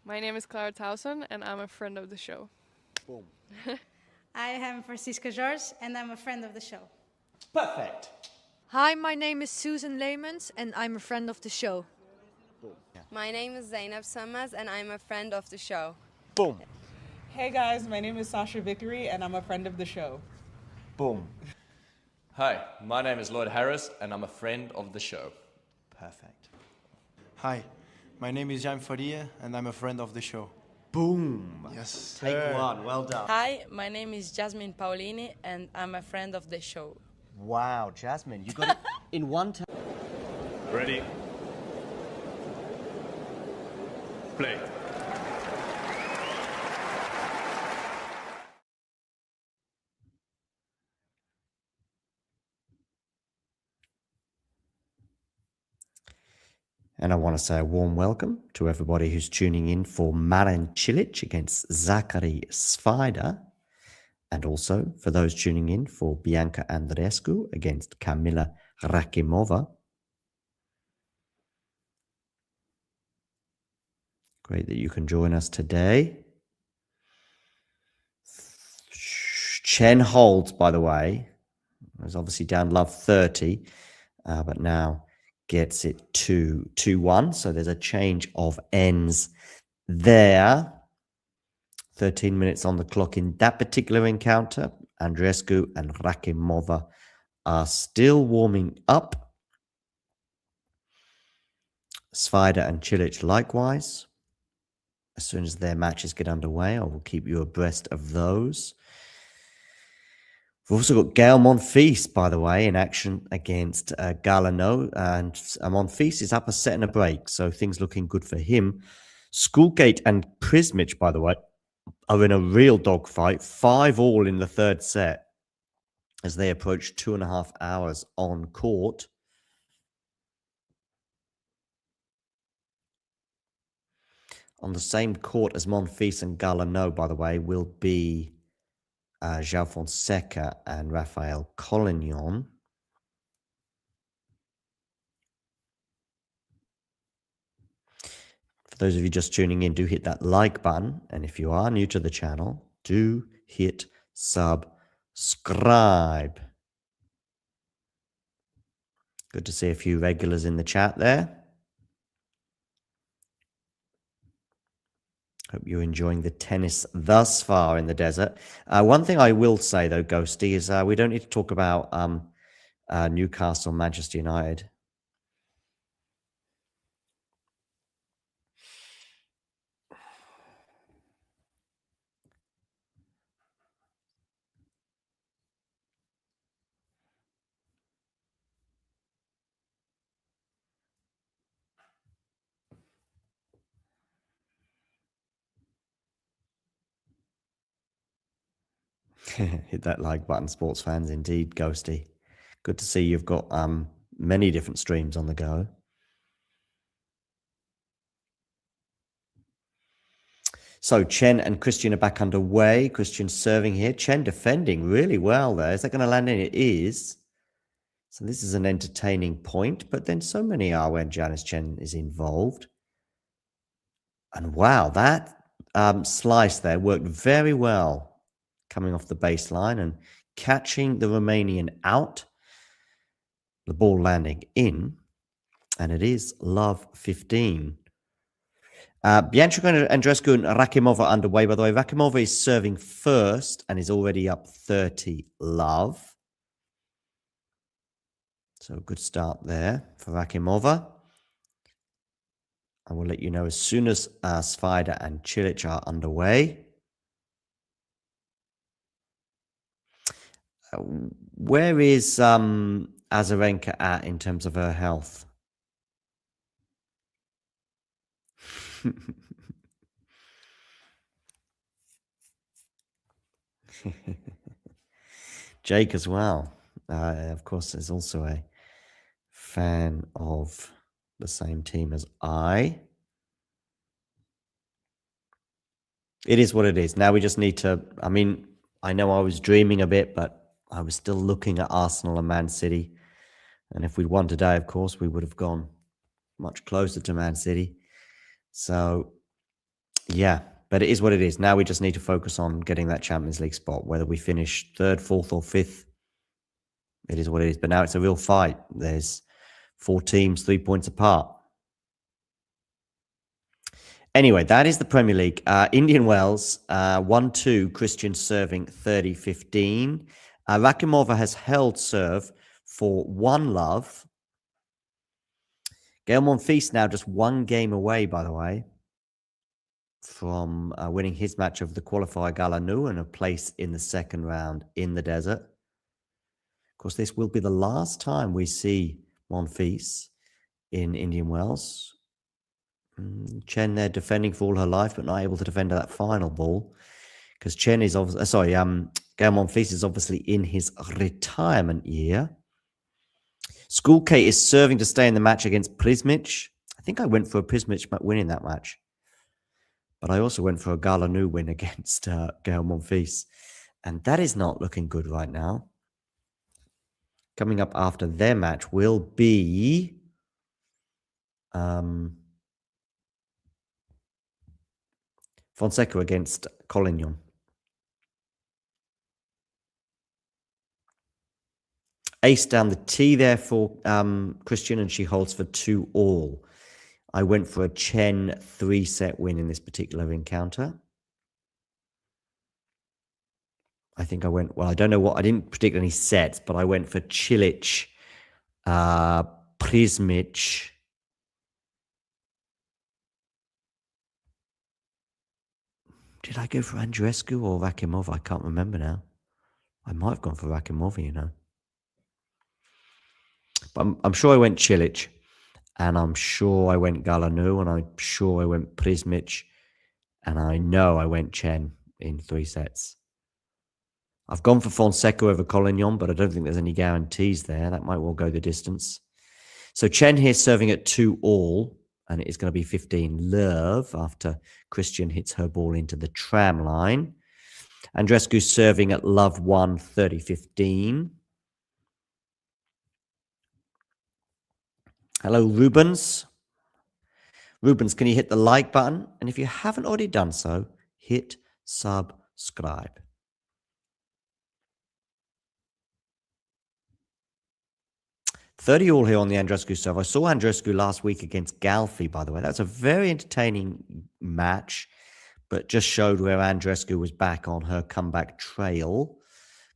My name is Clara Towson, and I'm a friend of the show. Boom. I am Francisca George, and I'm a friend of the show. Perfect. Hi, my name is Susan Leemans, and I'm a friend of the show. Boom. Yeah. My name is Zainab Sammaz, and I'm a friend of the show. Boom. Hey guys, my name is Sasha Vickery, and I'm a friend of the show. Boom. Hi, my name is Lloyd Harris, and I'm a friend of the show. Perfect. Hi, my name is Jan Faria, and I'm a friend of the show. Boom. Yes. Take one. Well done. Hi, my name is Jasmine Paolini, and I'm a friend of the show. Wow, Jasmine, you got it in one time. Ready? Play. And I want to say a warm welcome to everybody who's tuning in for Marin Cilic against Zachary Svider, and also for those tuning in for Bianca Andreescu against Kamilla Rakhimova. Great that you can join us today. Chen holds, by the way. Was obviously down love 30, but now gets it to 2-1. So there's a change of ends there. 13 minutes on the clock in that particular encounter. Andreescu and Rakhimova are still warming up. Svider and Cilic likewise. As soon as their matches get underway, I will keep you abreast of those. We've also got Gael Monfils, by the way, in action against Galano. And Monfils is up a set and a break, so things looking good for him. Schoolgate and Prismic, by the way, are in a real dogfight. 5-5 in the third set as they approach 2.5 hours on court. On the same court as Monfils and Galano, by the way, will be João Fonseca and Rafael Collignon. Those of you just tuning in, do hit that like button. And if you are new to the channel, do hit subscribe. Good to see a few regulars in the chat there. Hope you're enjoying the tennis thus far in the desert. One thing I will say, though, Ghosty, is we don't need to talk about Newcastle, Manchester United. Hit that like button, sports fans. Indeed, Ghosty. Good to see you've got many different streams on the go. So Chen and Christian are back underway. Christian serving here. Chen defending really well there. Is that going to land in? It is. So this is an entertaining point, but then so many are when Janice Chen is involved. And wow, that slice there worked very well. Coming off the baseline and catching the Romanian out. The ball landing in. And it is love 15. Bianca, Andreescu and Rakhimova underway. By the way, Rakhimova is serving first and is already up 30 love. So good start there for Rakhimova. I will let you know as soon as Svida and Cilic are underway. Where is Azarenka at in terms of her health? Jake as well. Of course, is also a fan of the same team as I. It is what it is. Now we just need to, I mean, I know I was dreaming a bit, but I was still looking at Arsenal and Man City. And if we'd won today, of course, we would have gone much closer to Man City. So, yeah, but it is what it is. Now we just need to focus on getting that Champions League spot. Whether we finish 3rd, 4th or 5th, it is what it is. But now it's a real fight. There's 4 teams, 3 points apart. Anyway, that is the Premier League. Indian Wells, 1-2, Christian serving 30-15. Rakhimova has held serve for 1 love. Gael Monfils now just 1 game away, by the way, from winning his match of the qualifier Galanu and a place in the 2nd round in the desert. Of course, this will be the last time we see Monfils in Indian Wells. Chen there defending for all her life, but not able to defend that final ball. Because Chen is obviously, Gael Monfils is obviously in his retirement year. School K is serving to stay in the match against Prismic. I think I went for a Prismic win in that match. But I also went for a Galanu win against Gael Monfils. And that is not looking good right now. Coming up after their match will be Fonseca against Collignon. Ace down the tee there for Christian, and she holds for 2-all. I went for a Chen 3-set win in this particular encounter. I think I went, well, I don't know what, I didn't predict any sets, but I went for Cilic, Prismic. Did I go for Andreescu or Rakhimova? I can't remember now. I might have gone for Rakhimova, you know. But I'm sure I went Cilic, and I'm sure I went Galanu, and I'm sure I went Prismic, and I know I went Chen in 3 sets. I've gone for Fonseca over Collignon, but I don't think there's any guarantees there. That might well go the distance. So Chen here serving at 2-all, and it is going to be 15 love after Christian hits her ball into the tram line. Andreescu serving at love 1, 30-15. Hello, Rubens. Rubens, can you hit the like button? And if you haven't already done so, hit subscribe. $30 here on the Andreescu server. I saw Andreescu last week against Galfi, by the way. That's a very entertaining match, but just showed where Andreescu was back on her comeback trail.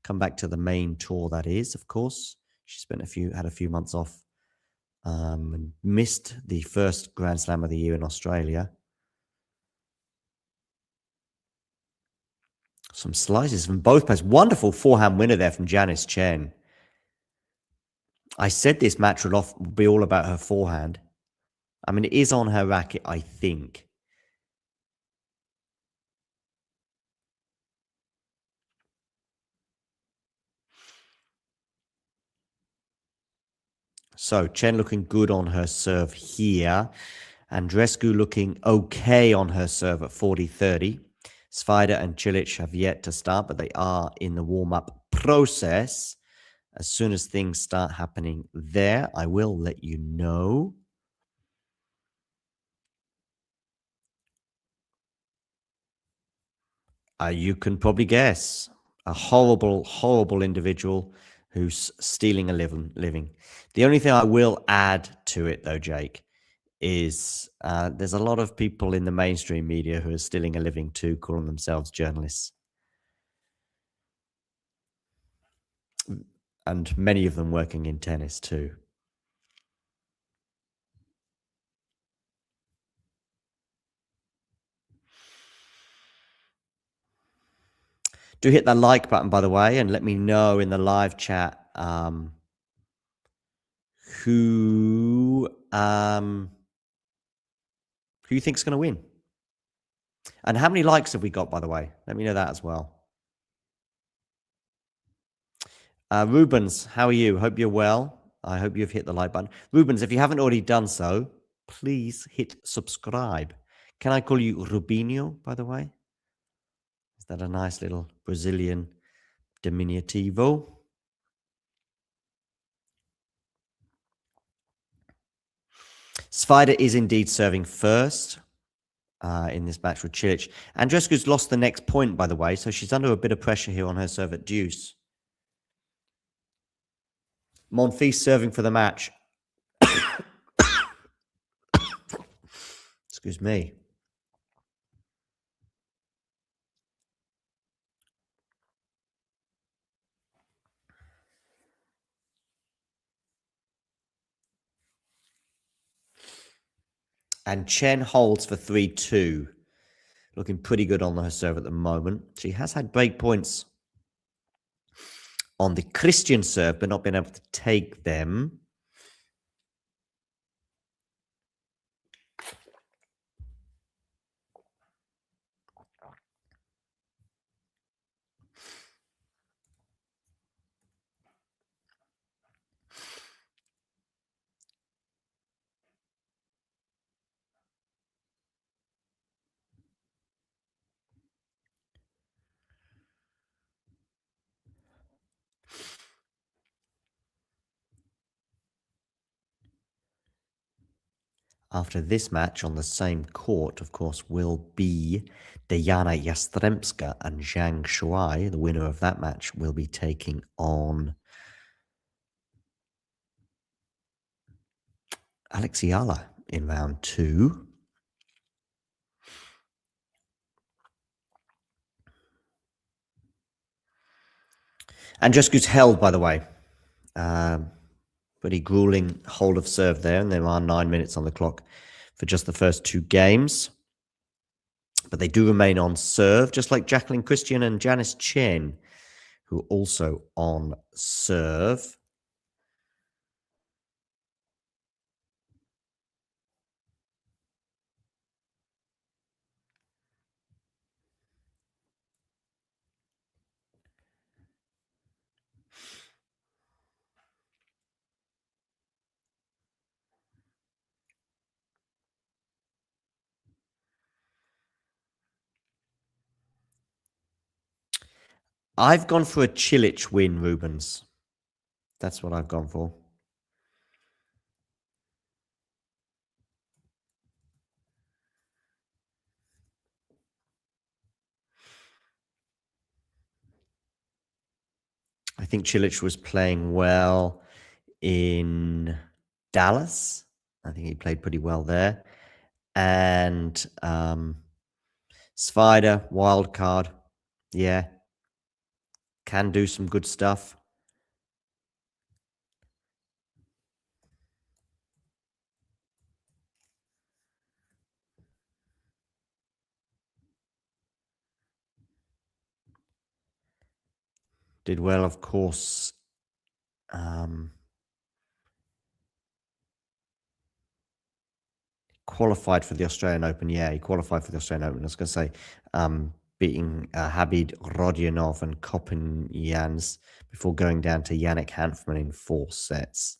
Come back to the main tour, that is, of course. She had a few months off and missed the first Grand Slam of the year in Australia. Some slices from both players. Wonderful forehand winner there from Janice Chen. I said this match would be all about her forehand. I mean, it is on her racket, I think. So, Chen looking good on her serve here. Andreescu looking okay on her serve at 40-30. Svajda and Cilic have yet to start, but they are in the warm-up process. As soon as things start happening there, I will let you know. You can probably guess. A horrible, horrible individual who's stealing a living. The only thing I will add to it, though, Jake, is there's a lot of people in the mainstream media who are stealing a living too, calling themselves journalists. And many of them working in tennis too. Do hit that like button, by the way, and let me know in the live chat who you think's going to win. And how many likes have we got, by the way? Let me know that as well. Rubens, how are you? Hope you're well. I hope you've hit the like button. Rubens, if you haven't already done so, please hit subscribe. Can I call you Rubinho, by the way? Is that a nice little Brazilian diminutivo? Svajda is indeed serving first in this match with Cilic. Andreescu's lost the next point, by the way, so she's under a bit of pressure here on her serve at deuce. Monfils serving for the match. Excuse me. And Chen holds for 3-2. Looking pretty good on her serve at the moment. She has had break points on the Christian serve, but not been able to take them. After this match on the same court, of course, will be Diana Yastremska and Zhang Shuai. The winner of that match will be taking on Alexiala in round 2. Andreescu's held, by the way. Pretty grueling hold of serve there, and there are 9 minutes on the clock for just the first 2 games. But they do remain on serve, just like Jacqueline Christian and Janice Chen, who are also on serve. I've gone for a Cilic win, Rubens. That's what I've gone for. I think Cilic was playing well in Dallas. I think he played pretty well there. And Svider, wild card. Yeah. Can do some good stuff. Did well, of course. Qualified for the Australian Open. Yeah, he qualified for the Australian Open. I was going to say, beating Habib Rodionov and Copenhagen's before going down to Yannick Hanfmann in 4 sets.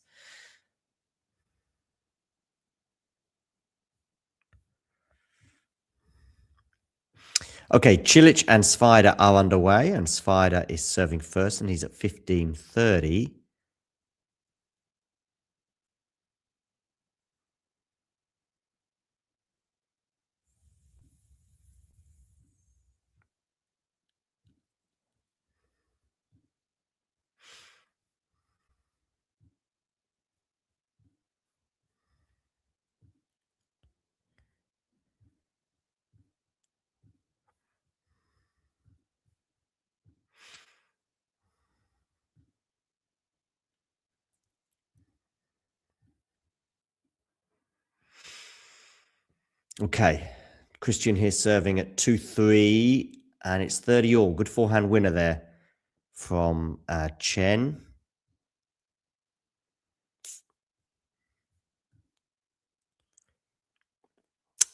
Okay, Cilic and Svider are underway, and Svider is serving first, and he's at 15:30. Okay, Christian here serving at 2-3, and it's 30 all. Good forehand winner there from Chen.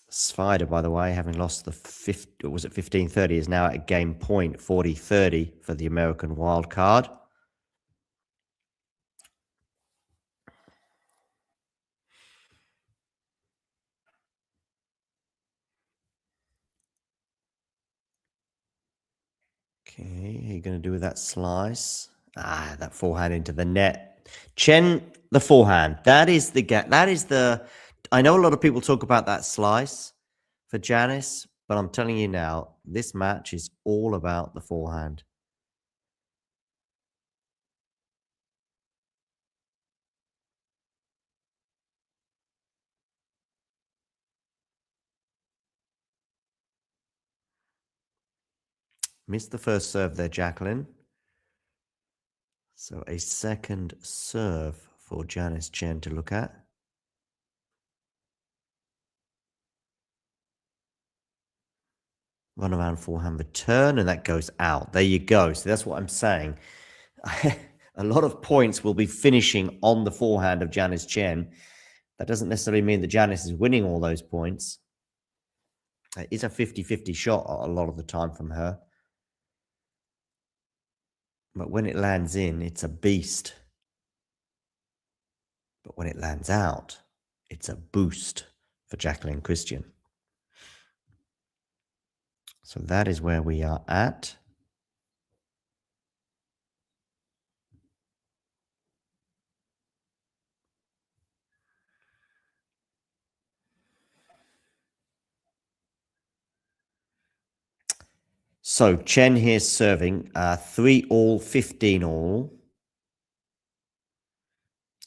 Svider, by the way, having lost the 15:30, is now at a game point, 40-30 for the American wild card. Okay, what are you going to do with that slice? That forehand into the net. Chen, the forehand. That is the gap. That is the... I know a lot of people talk about that slice for Janice, but I'm telling you now, this match is all about the forehand. Missed the first serve there, Jacqueline. So a second serve for Janice Chen to look at. Run around forehand return, and that goes out. There you go. So that's what I'm saying. A lot of points will be finishing on the forehand of Janice Chen. That doesn't necessarily mean that Janice is winning all those points. It is a 50-50 shot a lot of the time from her. But when it lands in, it's a beast. But when it lands out, it's a boost for Jacqueline Christian. So that is where we are at. So Chen here serving 3 all, 15 all.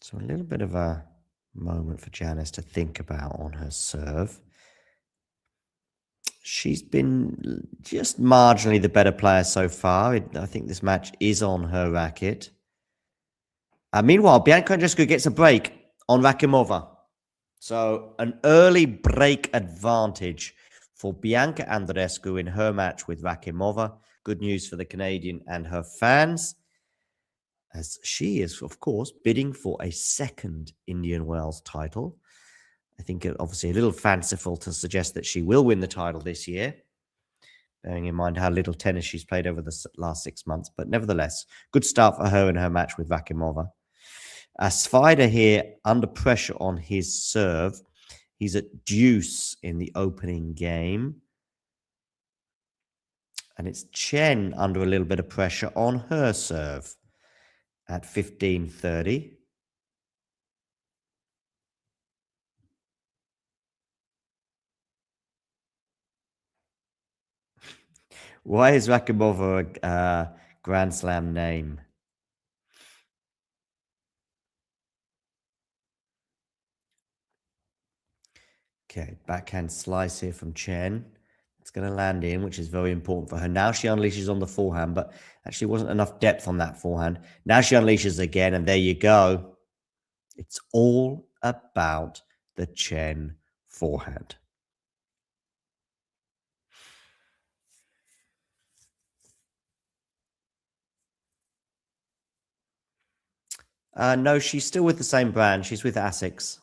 So a little bit of a moment for Janice to think about on her serve. She's been just marginally the better player so far. I think this match is on her racket. Meanwhile, Bianca Andreescu gets a break on Rakhimova. So an early break advantage for Bianca Andreescu in her match with Rakhimova. Good news for the Canadian and her fans, as she is, of course, bidding for a second Indian Wells title. I think it obviously a little fanciful to suggest that she will win the title this year, bearing in mind how little tennis she's played over the last 6 months. But nevertheless, good start for her in her match with Rakhimova. Svider here under pressure on his serve. He's at deuce in the opening game. And it's Chen under a little bit of pressure on her serve at 15:30. Why is Rakhimova a Grand Slam name? Okay, backhand slice here from Chen. It's going to land in, which is very important for her. Now she unleashes on the forehand, but actually wasn't enough depth on that forehand. Now she unleashes again, and there you go. It's all about the Chen forehand. No, she's still with the same brand. She's with ASICS.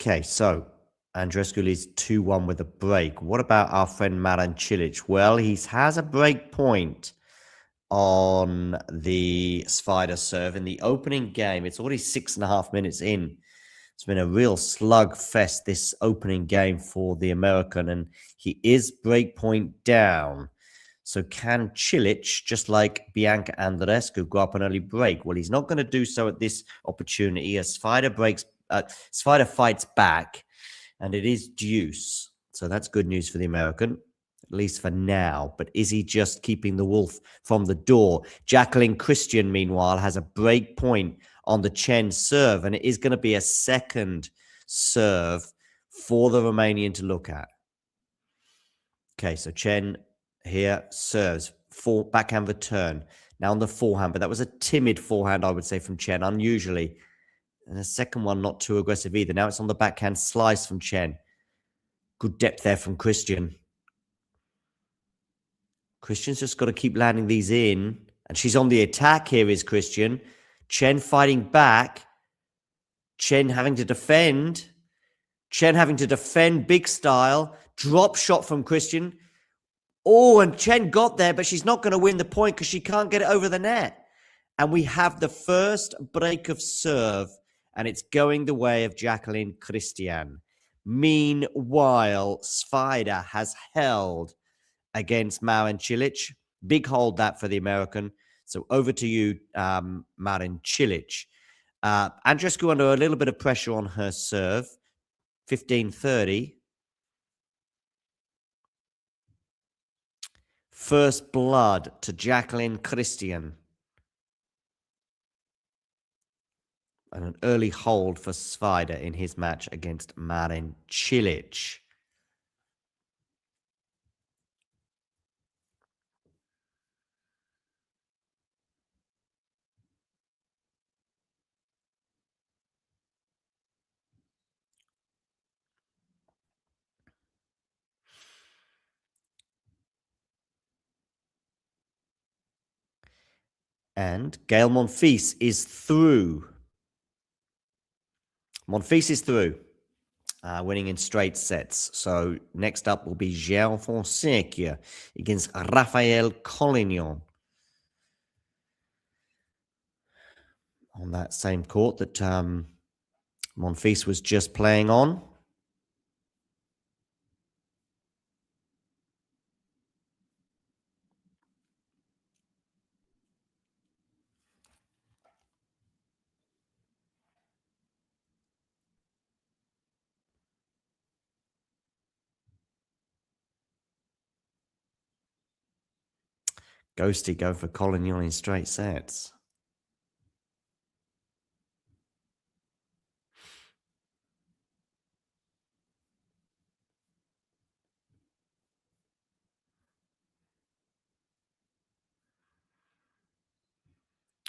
Okay, so Andreescu leads 2-1 with a break. What about our friend Marin Cilic? Well, he has a break point on the spider serve in the opening game. It's already 6.5 minutes in. It's been a real slugfest, this opening game for the American, and he is break point down. So can Cilic, just like Bianca Andreescu, go up an early break? Well, he's not going to do so at this opportunity as Spider fights back, and it is deuce. So that's good news for the American, at least for now. But is he just keeping the wolf from the door? Jacqueline Christian, meanwhile, has a break point on the Chen serve, and it is going to be a second serve for the Romanian to look at. Okay, so Chen here serves for backhand return. Now on the forehand, but that was a timid forehand, I would say, from Chen, unusually. And the second one, not too aggressive either. Now it's on the backhand slice from Chen. Good depth there from Christian. Christian's just got to keep landing these in. And she's on the attack here, is Christian. Chen fighting back. Chen having to defend. Chen having to defend big style. Drop shot from Christian. Oh, and Chen got there, but she's not going to win the point because she can't get it over the net. And we have the first break of serve, and it's going the way of Jacqueline Christian. Meanwhile, Spider has held against Marin Cilic. Big hold that for the American. So over to you, Marin Cilic. Andreescu under a little bit of pressure on her serve. 15-30. First blood to Jacqueline Christian. And an early hold for Spider in his match against Marin Cilic. And Gael Monfils is through. Monfils is through, winning in straight sets. So next up will be Jean Fonseca against Raphael Collignon. On that same court that Monfils was just playing on. Ghosty go for Collignon in straight sets.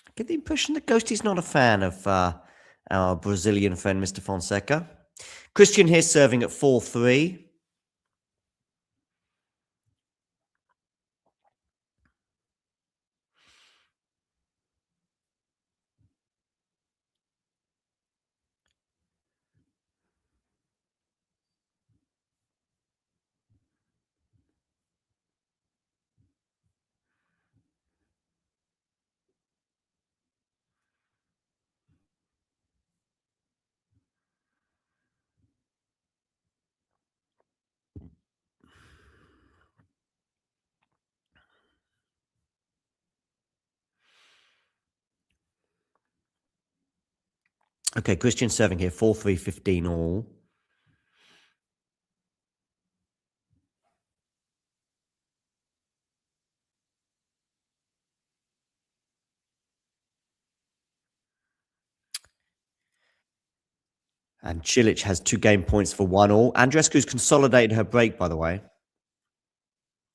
I get the impression that Ghosty's not a fan of our Brazilian friend, Mr. Fonseca. Christian here serving at 4-3. Okay, Christian serving here, 4-3, 15 all. And Cilic has 2 game points for 1-all. Andreescu's consolidated her break, by the way.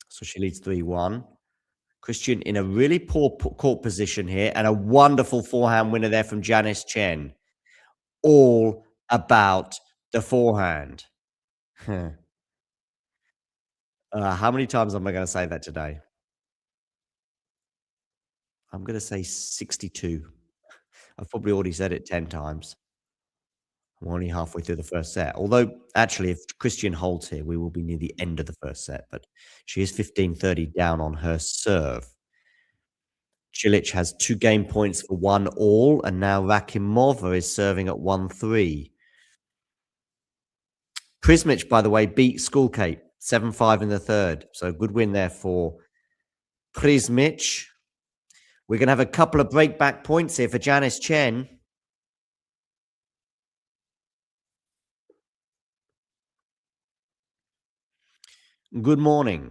So she leads 3-1. Christian in a really poor court position here, and a wonderful forehand winner there from Janice Chen. All about the forehand. How many times am I going to say that today? I'm going to say 62. I've probably already said it 10 times. I'm only halfway through the first set. Although, actually, if Christian holds here, we will be near the end of the first set. But she is 15-30 down on her serve. Cilic has 2 game points for 1-all, and now Rakhimova is serving at 1-3. Prismic, by the way, beat Schoolcate 7-5 in the third. So good win there for Prismic. We're going to have a couple of breakback points here for Janice Chen. Good morning.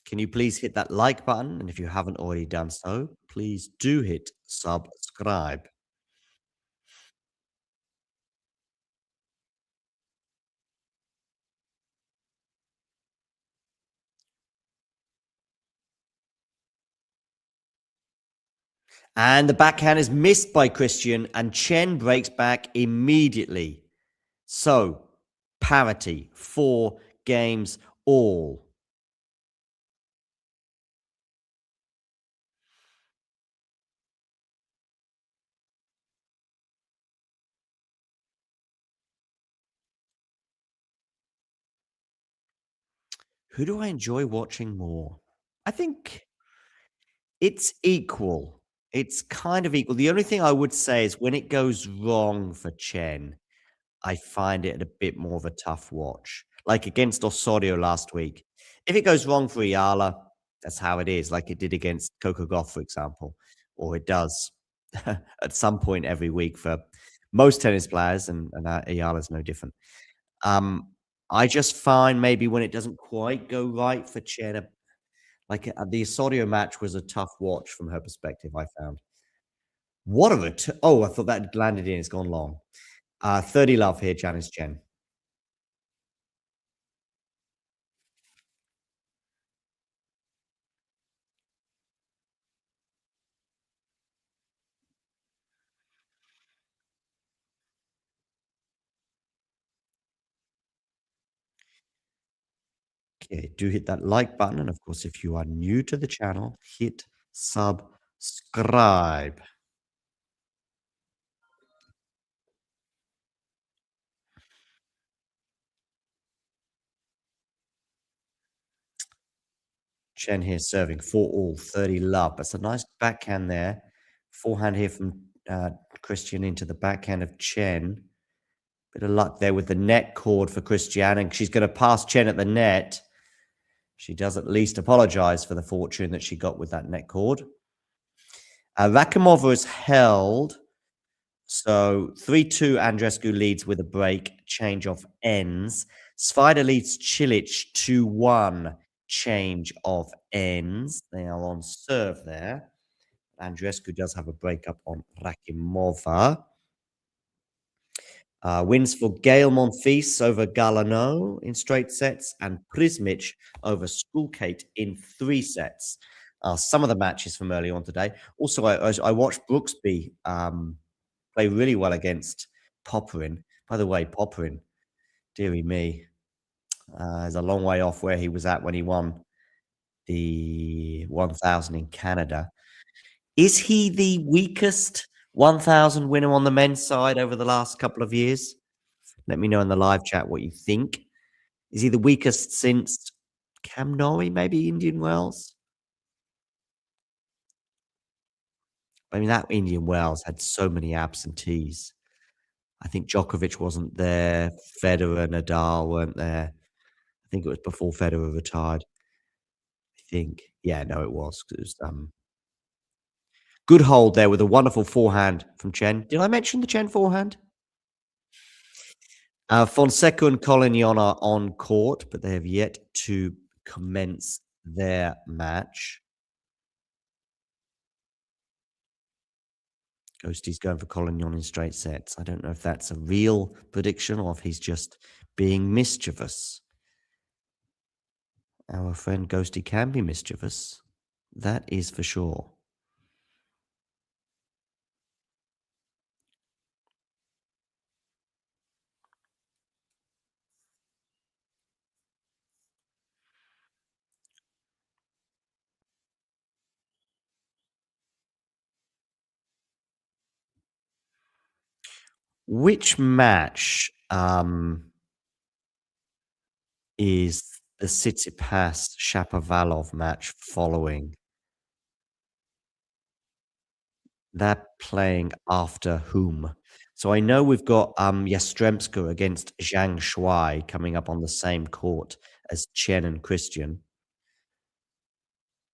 Can you please hit that like button? And if you haven't already done so, please do hit subscribe. And the backhand is missed by Christian, and Chen breaks back immediately. So, parity, 4 games all. Who do I enjoy watching more? I think it's equal. It's kind of equal. The only thing I would say is when it goes wrong for Chen, I find it a bit more of a tough watch. Like against Osorio last week. If it goes wrong for Ayala, that's how it is, like it did against Coco Gauff, for example. Or it does at some point every week for most tennis players, and Ayala's no different. I just find maybe when it doesn't quite go right for Chen, like the Osorio match was a tough watch from her perspective, I found. What a return. Oh, I thought that had landed in. It's gone long. 30 love here, Janice Chen. Okay, do hit that like button. And of course, if you are new to the channel, hit subscribe. Chen here serving 4-all, 30 love. That's a nice backhand there. Forehand here from Christian into the backhand of Chen. Bit of luck there with the net cord for Christian, and she's going to pass Chen at the net. She does at least apologize for the fortune that she got with that net cord. Rakhimova is held. So 3-2 Andreescu leads with a break. Change of ends. Svida leads Cilic 2-1. Change of ends. They are on serve there. Andreescu does have a breakup on Rakhimova. Wins for Gael Monfils over Galano in straight sets, and Prismic over Schoolcate in 3 sets. Some of the matches from early on today. Also, I watched Brooksby play really well against Popperin. By the way, Popperin, dearie me, is a long way off where he was at when he won the 1000 in Canada. Is he the weakest 1000 winner on the men's side over the last couple of years? Let me know in the live chat what you think. Is he the weakest since Cam Norrie, maybe Indian Wells? I mean, that Indian Wells had so many absentees. I think Djokovic wasn't there. Federer, Nadal weren't there. I think it was before Federer retired. I think. Yeah, no, it was. It was good hold there with a wonderful forehand from Chen. Did I mention the Chen forehand? Fonseca and Collignon are on court, but they have yet to commence their match. Ghosty's going for Collignon in straight sets. I don't know if that's a real prediction or if he's just being mischievous. Our friend Ghosty can be mischievous. That is for sure. Which match is the Tsitsipas Shapovalov match following? They're playing after whom? So I know we've got Yastremska against Zhang Shuai coming up on the same court as Chen and Christian.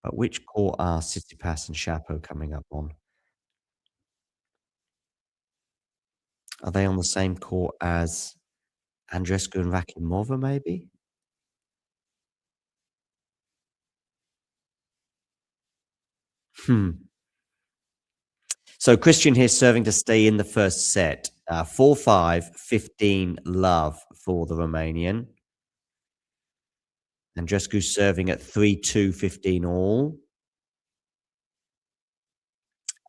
But which court are Tsitsipas and Shapo coming up on? Are they on the same court as Andreescu and Rakhimova, maybe? So Christian here serving to stay in the first set. 4-5, 15 love for the Romanian. Andreescu serving at 3-2, 15 all.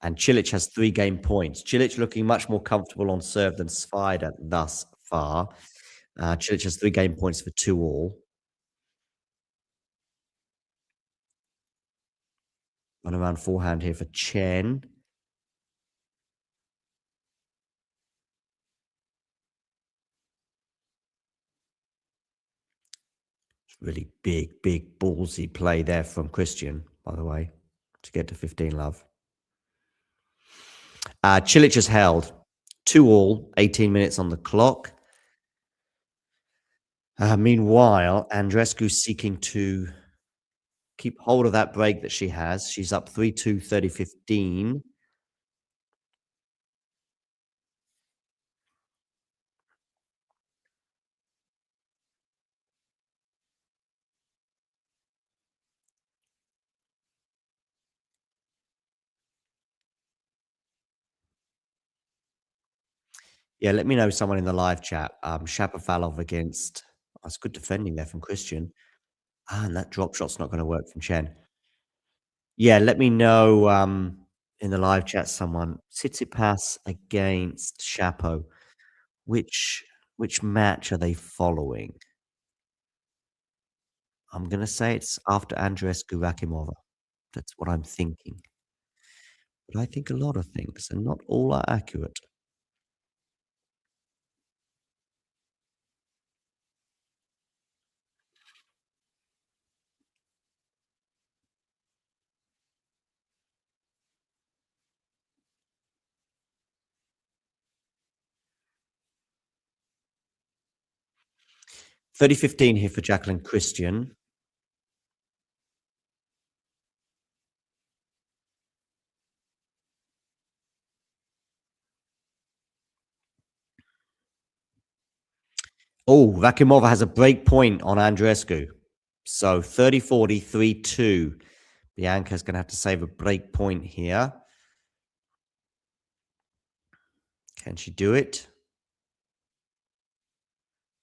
And Cilic has 3 game points. Cilic looking much more comfortable on serve than Svider thus far. Cilic has 3 game points for 2 all. Run around forehand here for Chen. Really big ballsy play there from Christian, by the way, to get to 15 love. Cilic has held 2 all, 18 minutes on the clock. Meanwhile, Andreescu seeking to keep hold of that break that she has. She's up 3-2, 30-15. Yeah, let me know someone in the live chat. Shapovalov against... Oh, it's good defending there from Christian. And that drop shot's not going to work from Chen. Yeah, let me know in the live chat someone. Tsitsipas against Shapo. Which match are they following? I'm going to say it's after Andreescu Rakhimova. That's what I'm thinking. But I think a lot of things, and not all are accurate. $30-15 here for Jacqueline Christian. Oh, Rakhimova has a break point on Andreescu. So 30-40, 3-2. Bianca's going to have to save a break point here. Can she do it?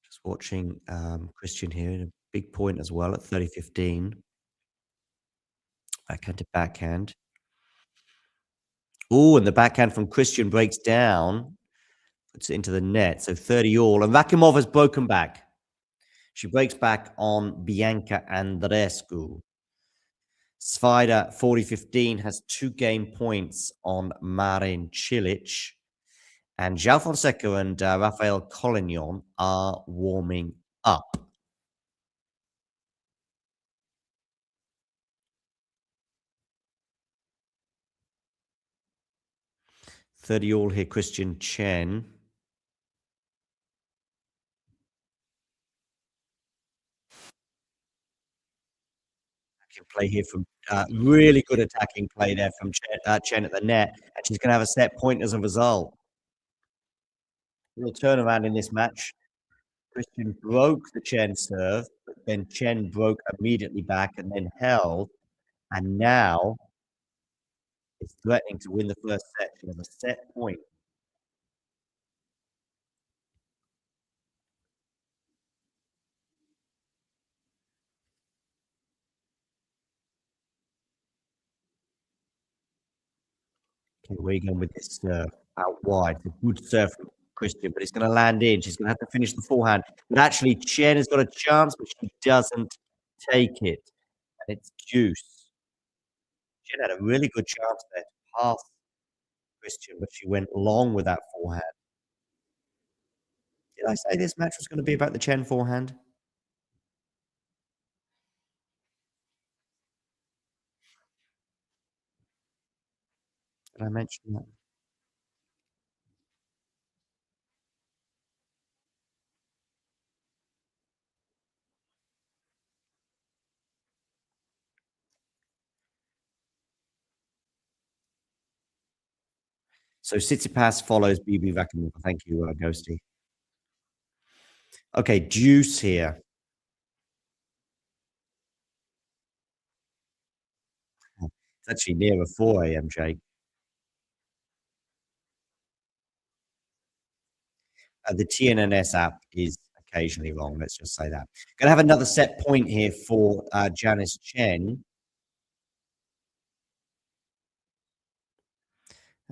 Just watching Christian here in a big point as well at 30-15. Backhand to backhand. Oh, and the backhand from Christian breaks down. Puts it into the net. So 30 all. And Rakhimova has broken back. She breaks back on Bianca Andreescu. Svider 40-15 has 2 game points on Marin Cilic. And João Fonseca and Rafael Collignon are warming up. $30 all here, Christian Chen. Play here from really good attacking play there from Chen at the net, and she's going to have a set point as a result. Real turnaround in this match. Christian broke the Chen serve, but then Chen broke immediately back and then held, and now is threatening to win the first set. She has a set point. Okay, where are you going with this serve? Out wide. It's a good serve from Christian, but it's going to land in. She's going to have to finish the forehand. But actually, Chen has got a chance, but she doesn't take it. And it's deuce. Chen had a really good chance there to pass Christian, but she went long with that forehand. Did I say this match was going to be about the Chen forehand? Did I mention that? So Tsitsipas follows BB Rakhimova. Thank you, Ghosty. Okay, deuce here. It's actually nearer 4 a.m., Jake. The TNNS app is occasionally wrong. Let's just say that. Going to have another set point here for Janice Chen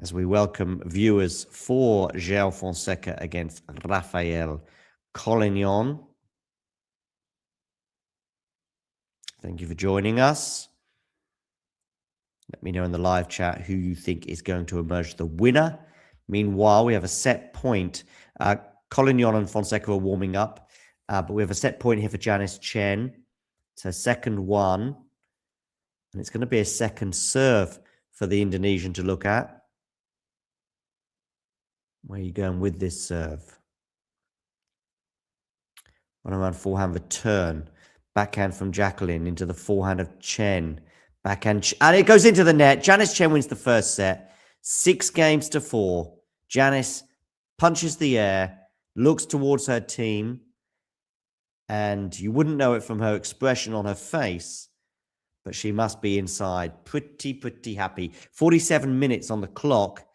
as we welcome viewers for João Fonseca against Rafael Collignon. Thank you for joining us. Let me know in the live chat who you think is going to emerge the winner. Meanwhile, we have a set point. Collignon and Fonseca are warming up, but we have a set point here for Janice Chen. It's her second one, and it's going to be a second serve for the Indonesian to look at. Where are you going with this serve? One around forehand return. Backhand from Jacqueline into the forehand of Chen. Backhand, and it goes into the net. Janice Chen wins the first set. 6-4. Janice punches the air, looks towards her team, and you wouldn't know it from her expression on her face, but she must be inside pretty happy. 47 minutes on the clock,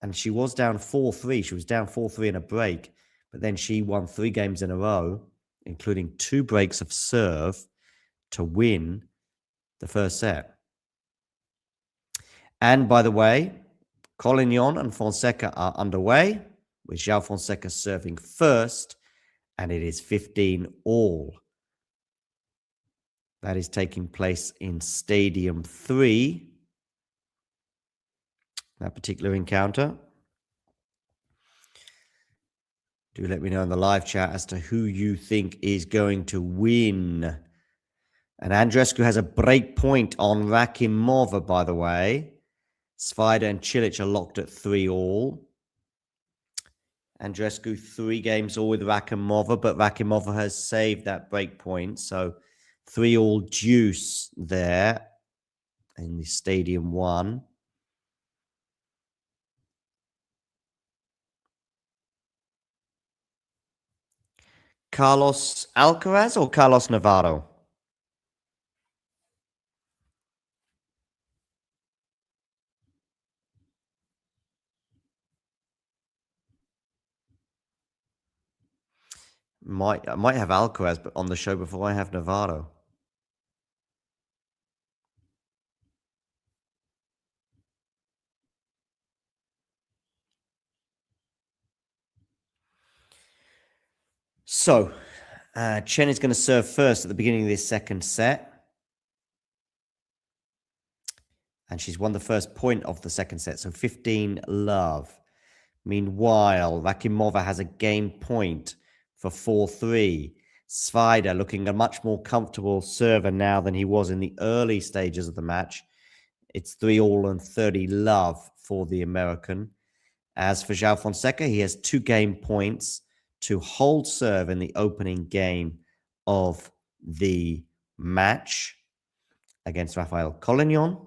and she was down 4-3. She was down 4-3 in a break, but then she won 3 games in a row, including 2 breaks of serve to win the first set. And by the way, Collignon and Fonseca are underway, with João Fonseca serving first, and it is 15-all. That is taking place in Stadium 3, that particular encounter. Do let me know in the live chat as to who you think is going to win. And Andreescu has a break point on Rakhimova, by the way. Svida and Cilic are locked at 3-all. Andreescu 3 games all with Rakhimova, but Rakhimova has saved that break point. So 3-all deuce there in the Stadium 1. Carlos Alcaraz or Carlos Navarro? I might have Alcaraz, but on the show before I have Navarro. So, Chen is going to serve first at the beginning of this second set. And she's won the first point of the second set, so 15-love. Meanwhile, Rakhimova has a game point for 4-3. Svida looking a much more comfortable server now than he was in the early stages of the match. It's 3-all and 30-love for the American. As for João Fonseca, he has 2 game points to hold serve in the opening game of the match against Rafael Collignon.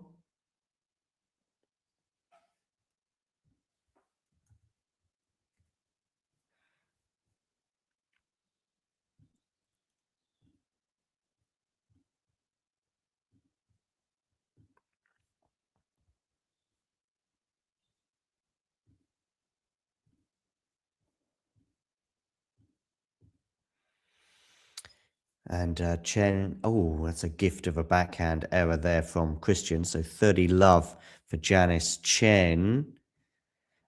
And Chen, oh, that's a gift of a backhand error there from Christian. So 30 love for Janice Chen.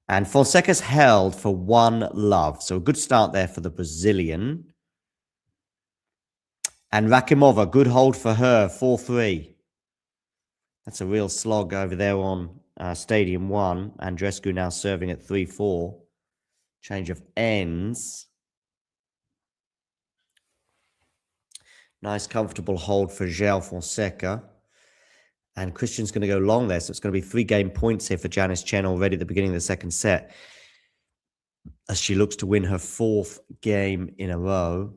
And Fonseca's held for 1 love. So a good start there for the Brazilian. And Rakhimova, good hold for her, 4-3. That's a real slog over there on Stadium 1. Andreescu now serving at 3-4. Change of ends. Nice, comfortable hold for João Fonseca. And Christian's going to go long there. So it's going to be 3-game points here for Janice Chen already at the beginning of the second set, as she looks to win her 4th game in a row.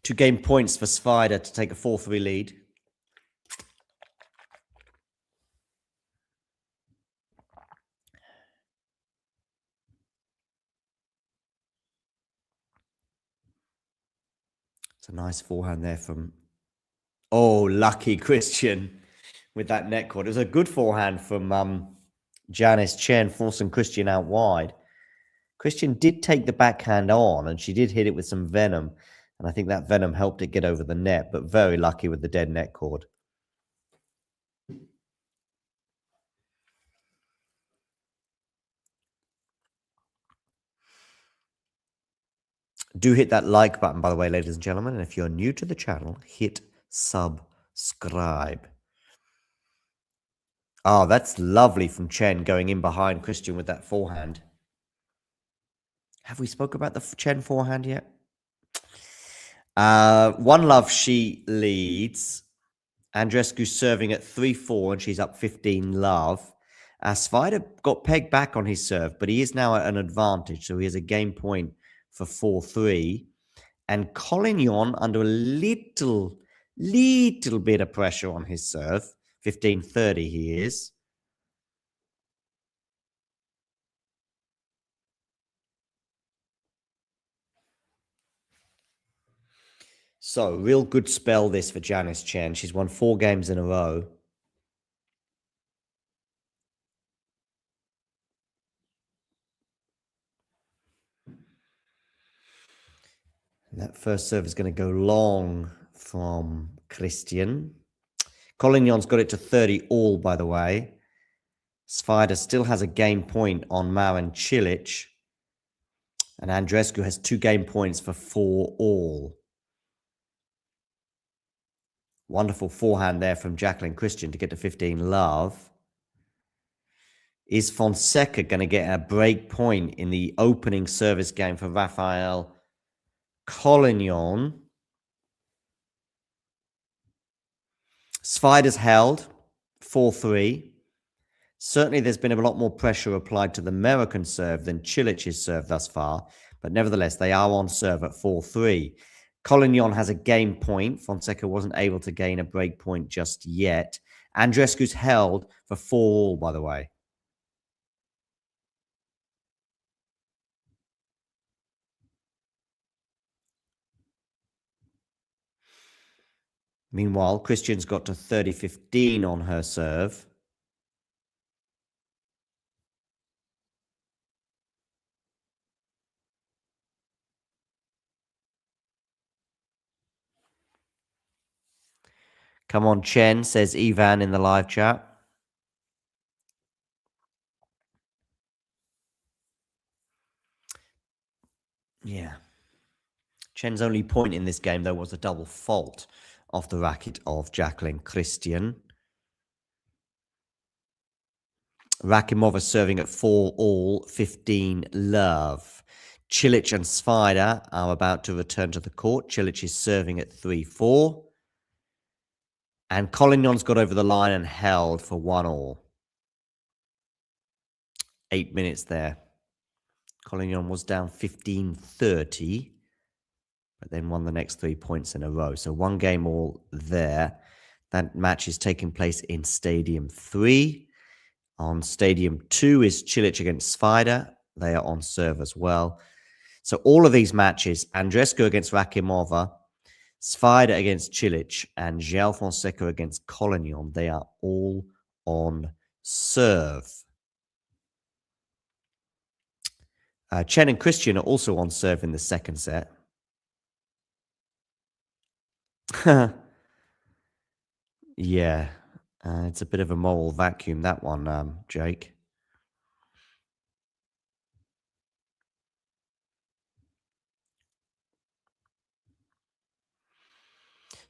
Two-game points for Svider to take a 4-3 lead. It's a nice forehand there from... Oh, lucky Christian with that net cord. It was a good forehand from Janice Chen, forcing Christian out wide. Christian did take the backhand on, and she did hit it with some venom. And I think that venom helped it get over the net, but very lucky with the dead net cord. Do hit that like button, by the way, ladies and gentlemen. And if you're new to the channel, hit subscribe. Oh, that's lovely from Chen going in behind Christian with that forehand. Have we spoke about the Chen forehand yet? 1 love, she leads. Andreescu serving at 3-4, and she's up 15 love. Svider got pegged back on his serve, but he is now at an advantage, so he has a game point for 4-3. And Collignon under a little bit of pressure on his serve. 15-30 he is. So, real good spell this for Janice Chen. She's won 4 games in a row. And that first serve is going to go long from Christian. Collignon's got it to 30 all, by the way. Svider still has a game point on Marin Cilic. And Andreescu has 2 game points for 4 all. Wonderful forehand there from Jacqueline Christian to get to 15 love. Is Fonseca going to get a break point in the opening service game for Rafael Collignon? Svider's held 4-3. Certainly there's been a lot more pressure applied to the American serve than Cilic's serve thus far, but nevertheless they are on serve at 4-3. Collignon has a game point. Fonseca wasn't able to gain a break point just yet. Andreescu's held for 4 all, by the way. Meanwhile, Christian's got to 30-15 on her serve. Come on, Chen, says Ivan in the live chat. Yeah. Chen's only point in this game, though, was a double fault off the racket of Jacqueline Christian. Rakhimova serving at 4 all, 15 love. Cilic and Svider are about to return to the court. Cilic is serving at 3-4. And Collignon's got over the line and held for 1 all. 8 minutes there. Collignon was down 15-30, but then won the next 3 points in a row. So 1 game all there. That match is taking place in Stadium 3. On Stadium 2 is Cilic against Svider. They are on serve as well. So all of these matches, Andreescu against Rakhimova, Svida against Cilic, and João Fonseca against Collignon. They are all on serve. Chen and Christian are also on serve in the second set. Yeah, it's a bit of a moral vacuum, that one, Jake.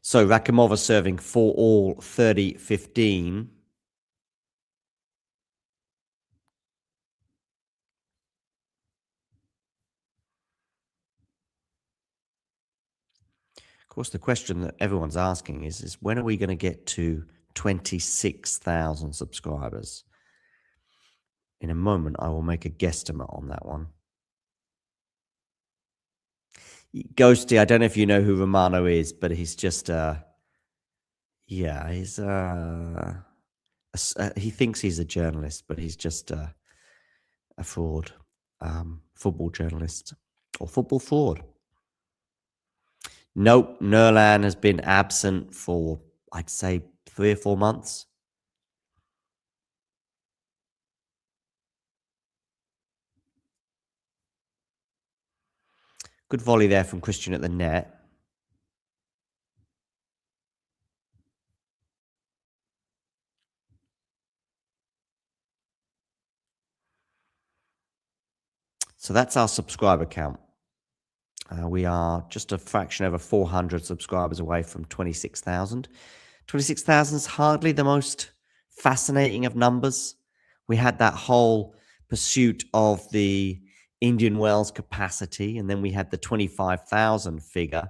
So Rakhimova serving 4-all, 30-15. Of course, the question that everyone's asking is when are we going to get to 26,000 subscribers? In a moment, I will make a guesstimate on that one. Ghosty, I don't know if you know who Romano is, but he's just, yeah, he's, he thinks he's a journalist, but he's just a fraud, football journalist, or football fraud. Nope, Nerlan has been absent for, I'd say, 3 or 4 months. Good volley there from Christian at the net. So that's our subscriber count. We are just a fraction over 400 subscribers away from 26,000. 26,000 is hardly the most fascinating of numbers. We had that whole pursuit of the Indian Wells capacity, and then we had the 25,000 figure.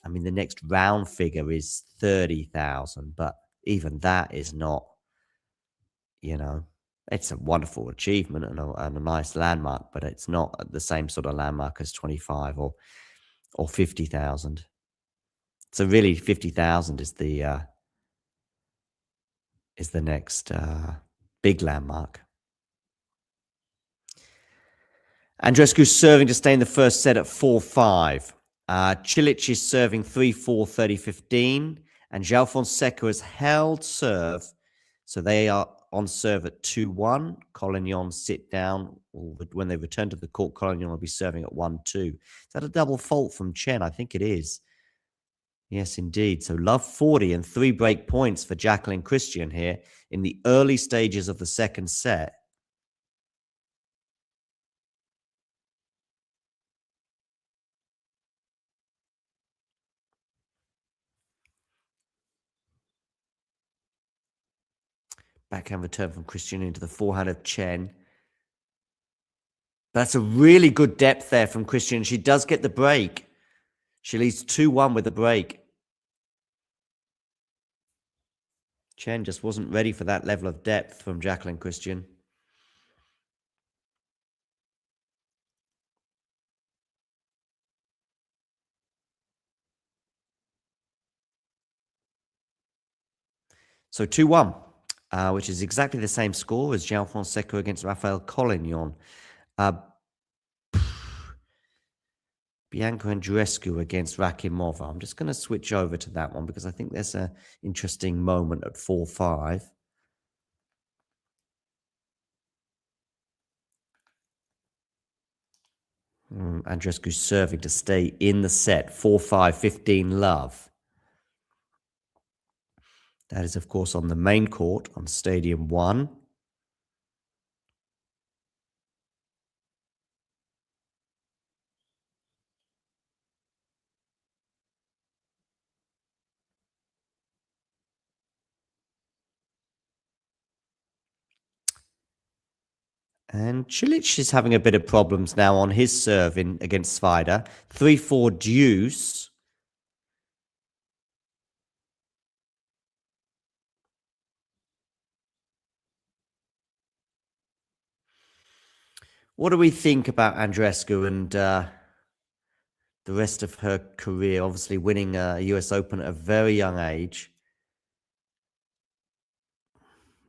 I mean, the next round figure is 30,000, but even that is not, you know, it's a wonderful achievement and a nice landmark, but it's not the same sort of landmark as 25 or 50,000. So really 50,000 is the next big landmark. Andreescu serving to stay in the first set at 4-5. Cilic is serving 3-4, 30-15. And João Fonseca has held serve. So they are on serve at 2-1. Collignon sit down. When they return to the court, Collignon will be serving at 1-2. Is that a double fault from Chen? I think it is. Yes, indeed. So love 40 and 3 break points for Jacqueline Christian here in the early stages of the second set. Backhand return from Christian into the forehand of Chen. That's a really good depth there from Christian. She does get the break. She leads 2-1 with the break. Chen just wasn't ready for that level of depth from Jacqueline Christian. So 2-1. Which is exactly the same score as João Fonseca against Rafael Collignon. Bianca Andreescu against Rakhimova. I'm just going to switch over to that one because I think there's an interesting moment at 4-5. Andreescu serving to stay in the set. 4-5, 15 love. That is, of course, on the main court on Stadium 1. And Cilic is having a bit of problems now on his serve against Svida. 3-4 deuce. What do we think about Andreescu and the rest of her career? Obviously winning a US Open at a very young age.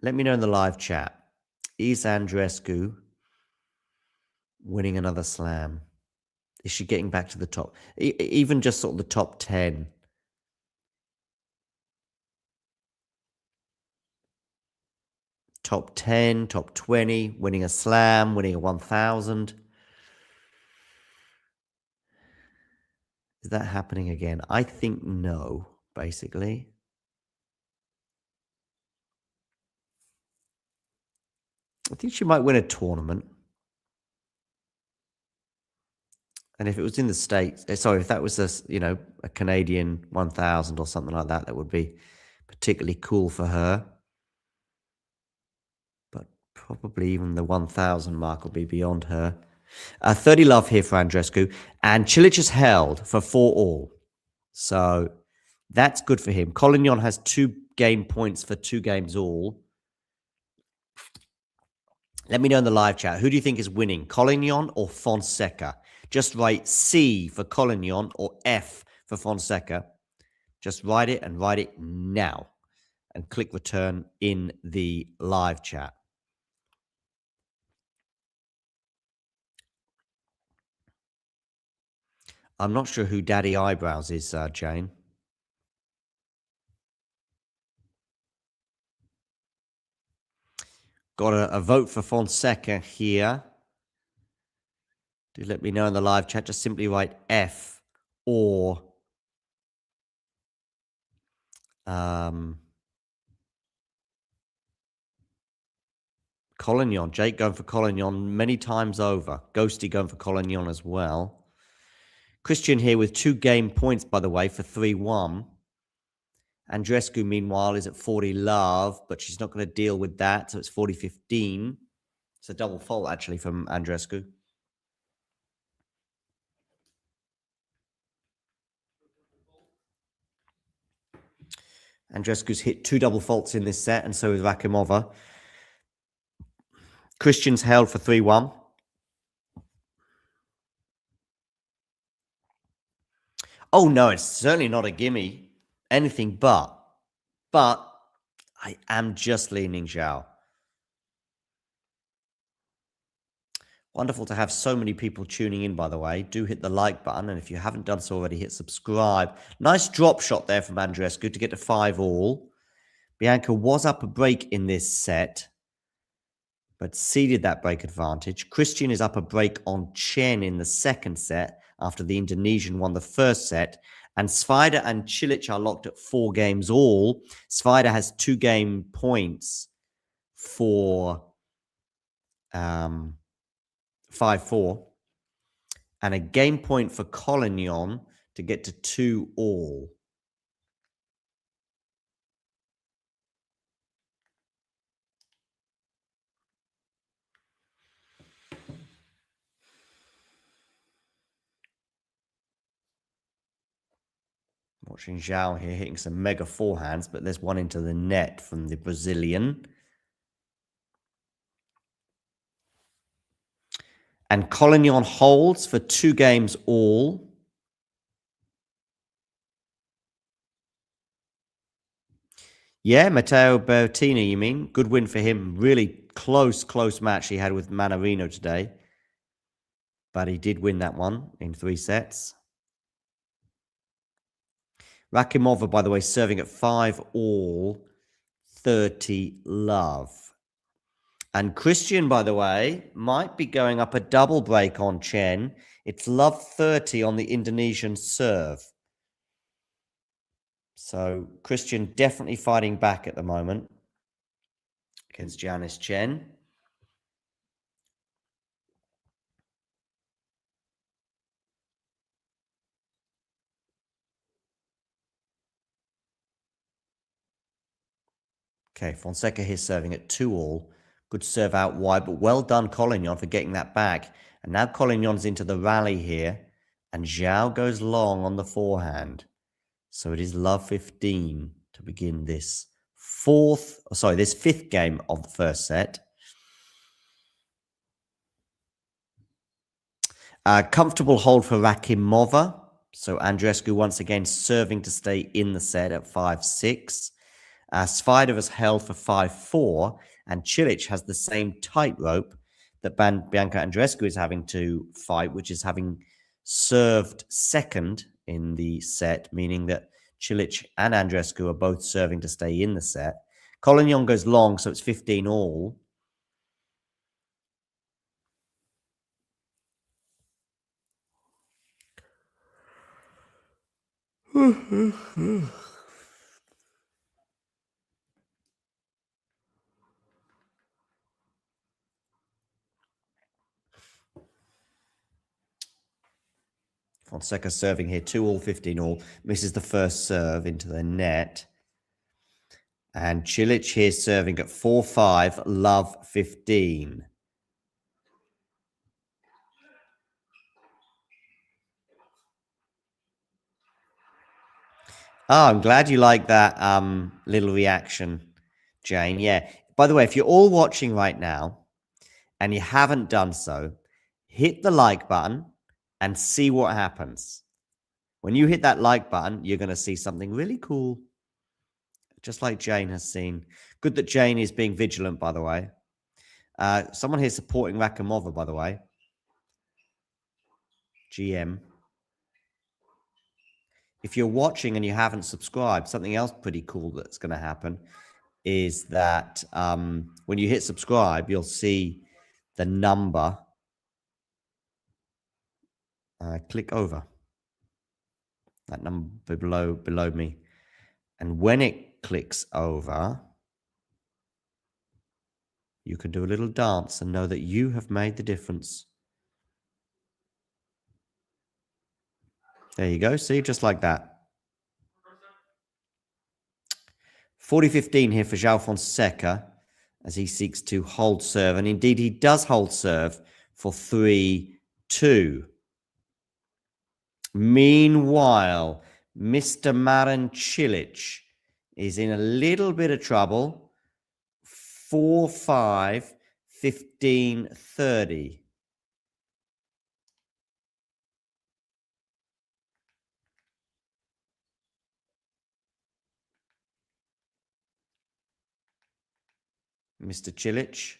Let me know in the live chat. Is Andreescu winning another slam? Is she getting back to the top? Even just sort of the top 10. Top 10, top 20, winning a slam, winning a 1000. Is that happening again? I think no, basically. I think she might win a tournament. And if it was in the States, sorry, if that was a Canadian 1000 or something like that, that would be particularly cool for her. But probably even the 1000 mark will be beyond her. 30 love here for Andreescu. And Cilic is held for 4-all. So that's good for him. Collignon has 2 game points for 2 games all. Let me know in the live chat. Who do you think is winning? Collignon or Fonseca? Just write C for Collignon or F for Fonseca. Just write it and write it now. And click return in the live chat. I'm not sure who Daddy Eyebrows is, Jane. Got a vote for Fonseca here. Do let me know in the live chat. Just simply write F or Collignon. Jake going for Collignon many times over. Ghosty going for Collignon as well. Christian here with 2 game points, by the way, for 3-1. Andreescu, meanwhile, is at 40 love, but she's not going to deal with that, so it's 40-15. It's a double fault, actually, from Andreescu. Andreescu's hit 2 double faults in this set, and so is Rakhimova. Christian's held for 3-1. Oh, no, it's certainly not a gimme. Anything but. But I am just leaning Zhao. Wonderful to have so many people tuning in, by the way. Do hit the like button, and if you haven't done so already, hit subscribe. Nice drop shot there from Andreescu to get to 5-all. Bianca was up a break in this set, but ceded that break advantage. Christian is up a break on Chen in the second set after the Indonesian won the first set. And Svider and Cilic are locked at 4 games all. Svider has 2 game points for 5-4. And a game point for Collignon to get to 2-all. Watching Zhao here hitting some mega forehands, but there's one into the net from the Brazilian. And Collignon holds for 2 games all. Yeah, Matteo Bertini, you mean? Good win for him. Really close match he had with Manarino today. But he did win that one in 3 sets. Rakhimova, by the way, serving at 5-all, 30 love. And Christian, by the way, might be going up a double break on Chen. It's love 30 on the Indonesian serve. So Christian definitely fighting back at the moment against Janice Chen. Okay, Fonseca here serving at 2-all. Good serve out wide, but well done Collignon for getting that back. And now Collignon's into the rally here. And Zhao goes long on the forehand. So it is love 15 to begin this this 5th game of the first set. Comfortable hold for Rakhimova. So Andreescu once again serving to stay in the set at 5-6. Svider has held for 5-4, and Cilic has the same tightrope that Bianca Andreescu is having to fight, which is having served second in the set, meaning that Cilic and Andreescu are both serving to stay in the set. Collignon goes long, so it's 15 all. Fonseca serving here, 2 all, 15 all. Misses the first serve into the net. And Cilic here serving at 4-5, love 15. Oh, I'm glad you like that little reaction, Jane. Yeah. By the way, if you're all watching right now and you haven't done so, hit the like button and see what happens. When you hit that like button, you're going to see something really cool. Just like Jane has seen. Good that Jane is being vigilant, by the way. Someone here supporting Rakhimova, by the way. GM. If you're watching and you haven't subscribed, something else pretty cool that's going to happen is that when you hit subscribe, you'll see the number. Click over. That number below me. And when it clicks over, you can do a little dance and know that you have made the difference. There you go. See, just like that. 40-15 here for João Fonseca as he seeks to hold serve. And indeed, he does hold serve for 3-2. Meanwhile, Mr. Marin Cilic is in a little bit of trouble. 4-5, 15-30. Mr. Cilic.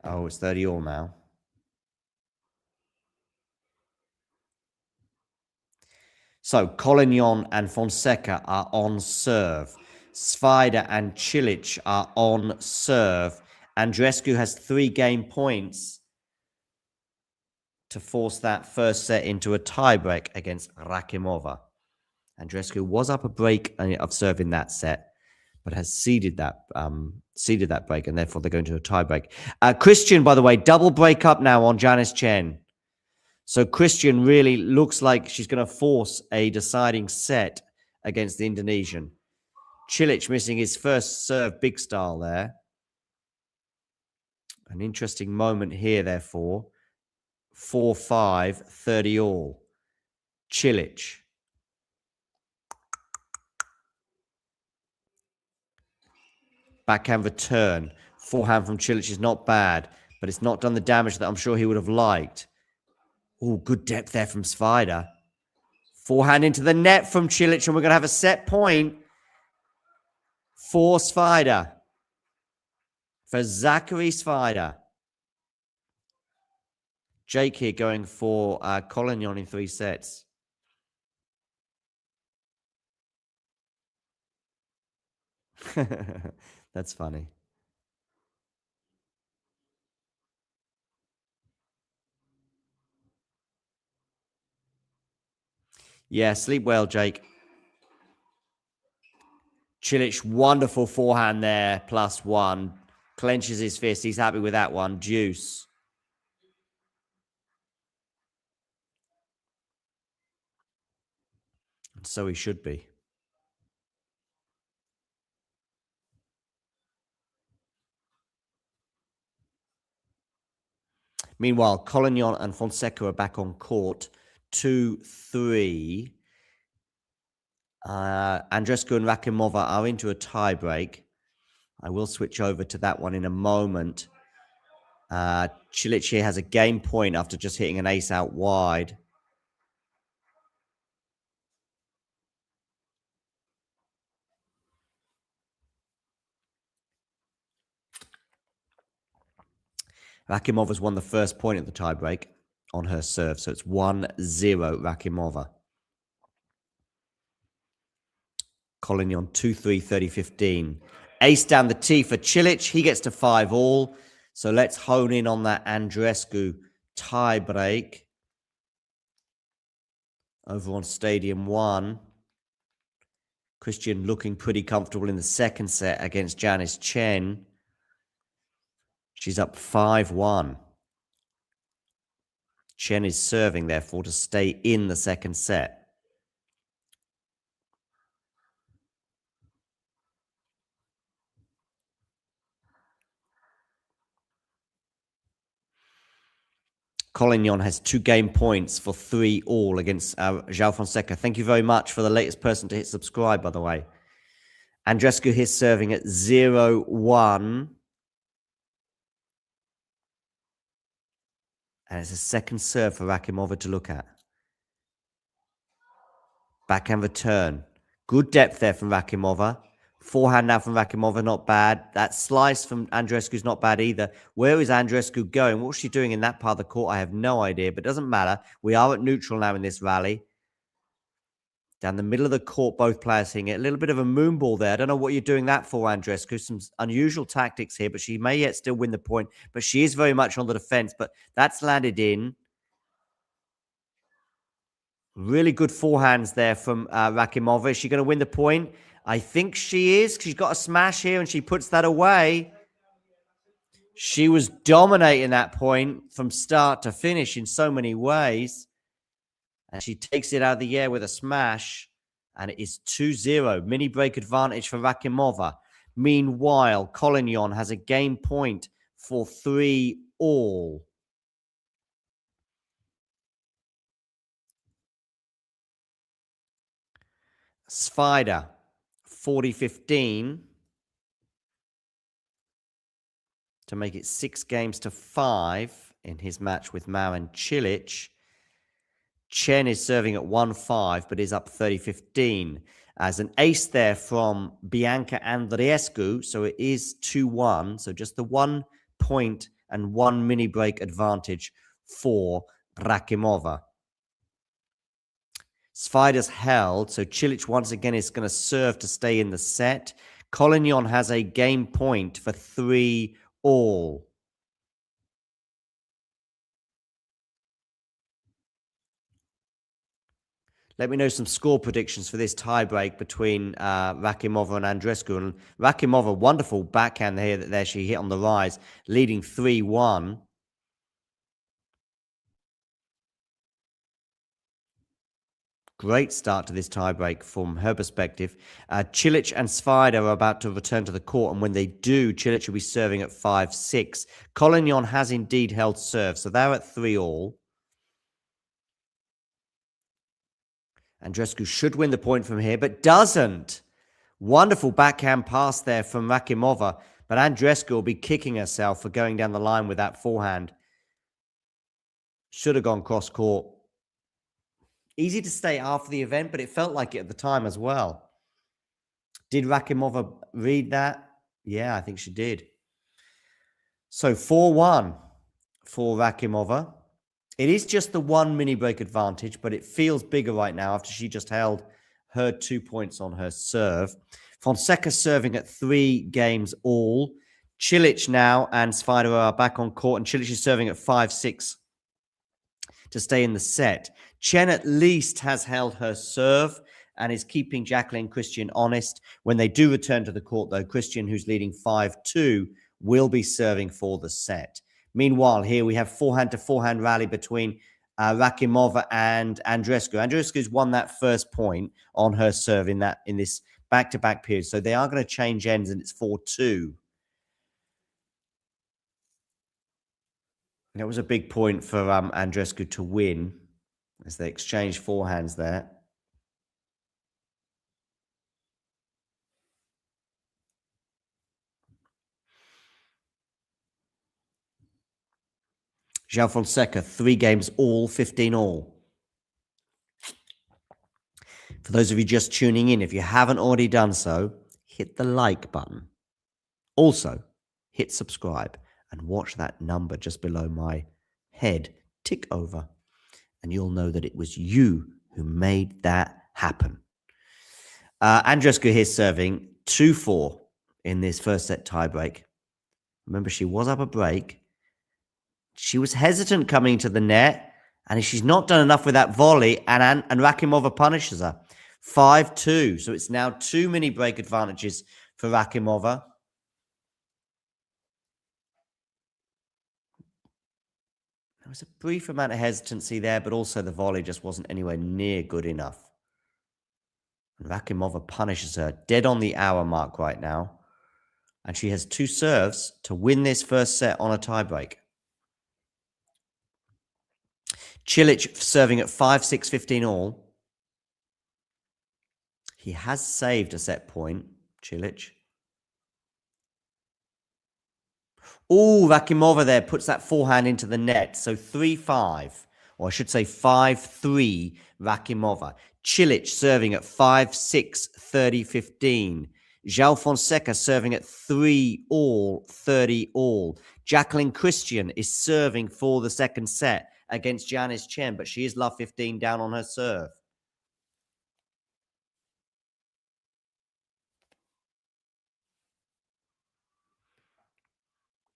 Oh, it's 30 all now. So Collignon and Fonseca are on serve. Svider and Cilic are on serve. Andreescu has 3 game points to force that first set into a tiebreak against Rakhimova. Andreescu was up a break of serve in that set, but has ceded that break, and therefore they're going to a tiebreak. Christian, by the way, double break up now on Janice Chen. So Christian really looks like she's going to force a deciding set against the Indonesian. Cilic missing his first serve big style there. An interesting moment here, therefore. 4-5, 30 all. Cilic. Backhand return. Forehand from Cilic is not bad, but it's not done the damage that I'm sure he would have liked. Oh, good depth there from Svider. Forehand into the net from Cilic, and we're going to have a set point for Svider. For Zachary Svider. Jake here going for Collignon in 3 sets. That's funny. Yeah, sleep well, Jake. Cilic, wonderful forehand there, +1. Clenches his fist. He's happy with that one. Deuce. And so he should be. Meanwhile, Collignon and Fonseca are back on court. 2-3. Andreescu and Rakhimova are into a tiebreak. I will switch over to that one in a moment. Cilic here has a game point after just hitting an ace out wide. Rakhimova's won the first point at the tiebreak on her serve, so it's 1-0 Rakhimova. Collignon 2-3, 30-15. Ace down the tee for Cilic. He gets to 5-all. So let's hone in on that Andreescu tiebreak. Over on Stadium 1. Christian looking pretty comfortable in the second set against Janice Chen. She's up 5-1. Chen is serving, therefore, to stay in the second set. Collignon has 2 game points for 3-all against João Fonseca. Thank you very much for the latest person to hit subscribe, by the way. Andreescu is serving at 0-1. And it's a second serve for Rakhimova to look at. Backhand return. Good depth there from Rakhimova. Forehand now from Rakhimova, not bad. That slice from Andreescu is not bad either. Where is Andreescu going? What's she doing in that part of the court? I have no idea, but it doesn't matter. We are at neutral now in this rally. Down the middle of the court, both players hitting it. A little bit of a moon ball there. I don't know what you're doing that for, Andreescu. Some unusual tactics here, but she may yet still win the point. But she is very much on the defense, but that's landed in. Really good forehands there from Rakhimova. Is she going to win the point? I think she is. She's got a smash here and she puts that away. She was dominating that point from start to finish in so many ways. And she takes it out of the air with a smash. And it is 2-0. Mini break advantage for Rakhimova. Meanwhile, Collignon has a game point for 3-all. Svider, 40-15 to make it 6-5 in his match with Marin Cilic. Chen is serving at 1-5, but is up 30-15. As an ace there from Bianca Andreescu, so it is 2-1. So just the 1 point and 1 mini break advantage for Rakhimova. Svider's held, so Cilic once again is going to serve to stay in the set. Collignon has a game point for 3-all. Let me know some score predictions for this tiebreak between Rakhimova and Andreescu. And Rakhimova, wonderful backhand here that there she hit on the rise, leading 3-1. Great start to this tiebreak from her perspective. Cilic and Svider are about to return to the court, and when they do, Cilic will be serving at 5-6. Collignon has indeed held serve, so they're at 3-all. Andreescu should win the point from here, but doesn't. Wonderful backhand pass there from Rakhimova, but Andreescu will be kicking herself for going down the line with that forehand. Should have gone cross-court. Easy to say after the event, but it felt like it at the time as well. Did Rakhimova read that? Yeah, I think she did. So 4-1 for Rakhimova. It is just the 1 mini break advantage, but it feels bigger right now after she just held her 2 points on her serve. Fonseca serving at 3-all. Cilic now and Svider are back on court, and Cilic is serving at 5-6 to stay in the set. Chen at least has held her serve and is keeping Jacqueline Christian honest. When they do return to the court, though, Christian, who's leading 5-2, will be serving for the set. Meanwhile, here we have forehand-to-forehand rally between Rakhimova and Andreescu. Andreescu's won that first point on her serve in this back-to-back period. So they are going to change ends, and it's 4-2. That was a big point for Andreescu to win as they exchange forehands there. João Fonseca, 3-all, 15-all. For those of you just tuning in, if you haven't already done so, hit the like button. Also, hit subscribe. and watch that number just below my head tick over. And you'll know that it was you who made that happen. Andreescu here serving 2-4 in this first set tiebreak. Remember, she was up a break. She was hesitant coming to the net, and she's not done enough with that volley, and Rakhimova punishes her. 5-2, so it's now 2 mini break advantages for Rakhimova. There was a brief amount of hesitancy there, but also the volley just wasn't anywhere near good enough. And Rakhimova punishes her dead on the hour mark right now. And she has 2 serves to win this first set on a tiebreak. Cilic serving at 5-6, 15 all. He has saved a set point, Cilic. Oh, Rakhimova there puts that forehand into the net. So 3-5, or I should say 5-3, Rakhimova. Cilic serving at 5-6, 30, 15. João Fonseca serving at 3 all, 30 all. Jacqueline Christian is serving for the second set against Janice Chen, but she is love 15 down on her serve.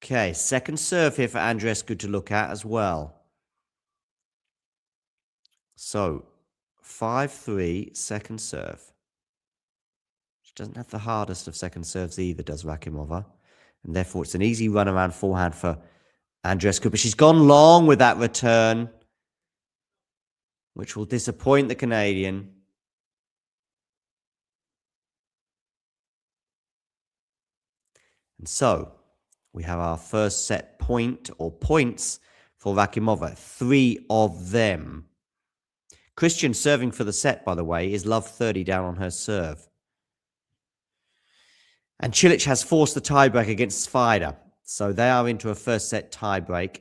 Okay, second serve here for Andreescu to look at as well. So, 5-3, second serve. She doesn't have the hardest of second serves either, does Rakhimova. And therefore, it's an easy run around forehand for Andreescu. But she's gone long with that return, which will disappoint the Canadian. And so, we have our first set point or points for Rakhimova. 3 of them. Christian serving for the set, by the way, is love 30 down on her serve. And Cilic has forced the tiebreak against Svider. So they are into a first set tiebreak.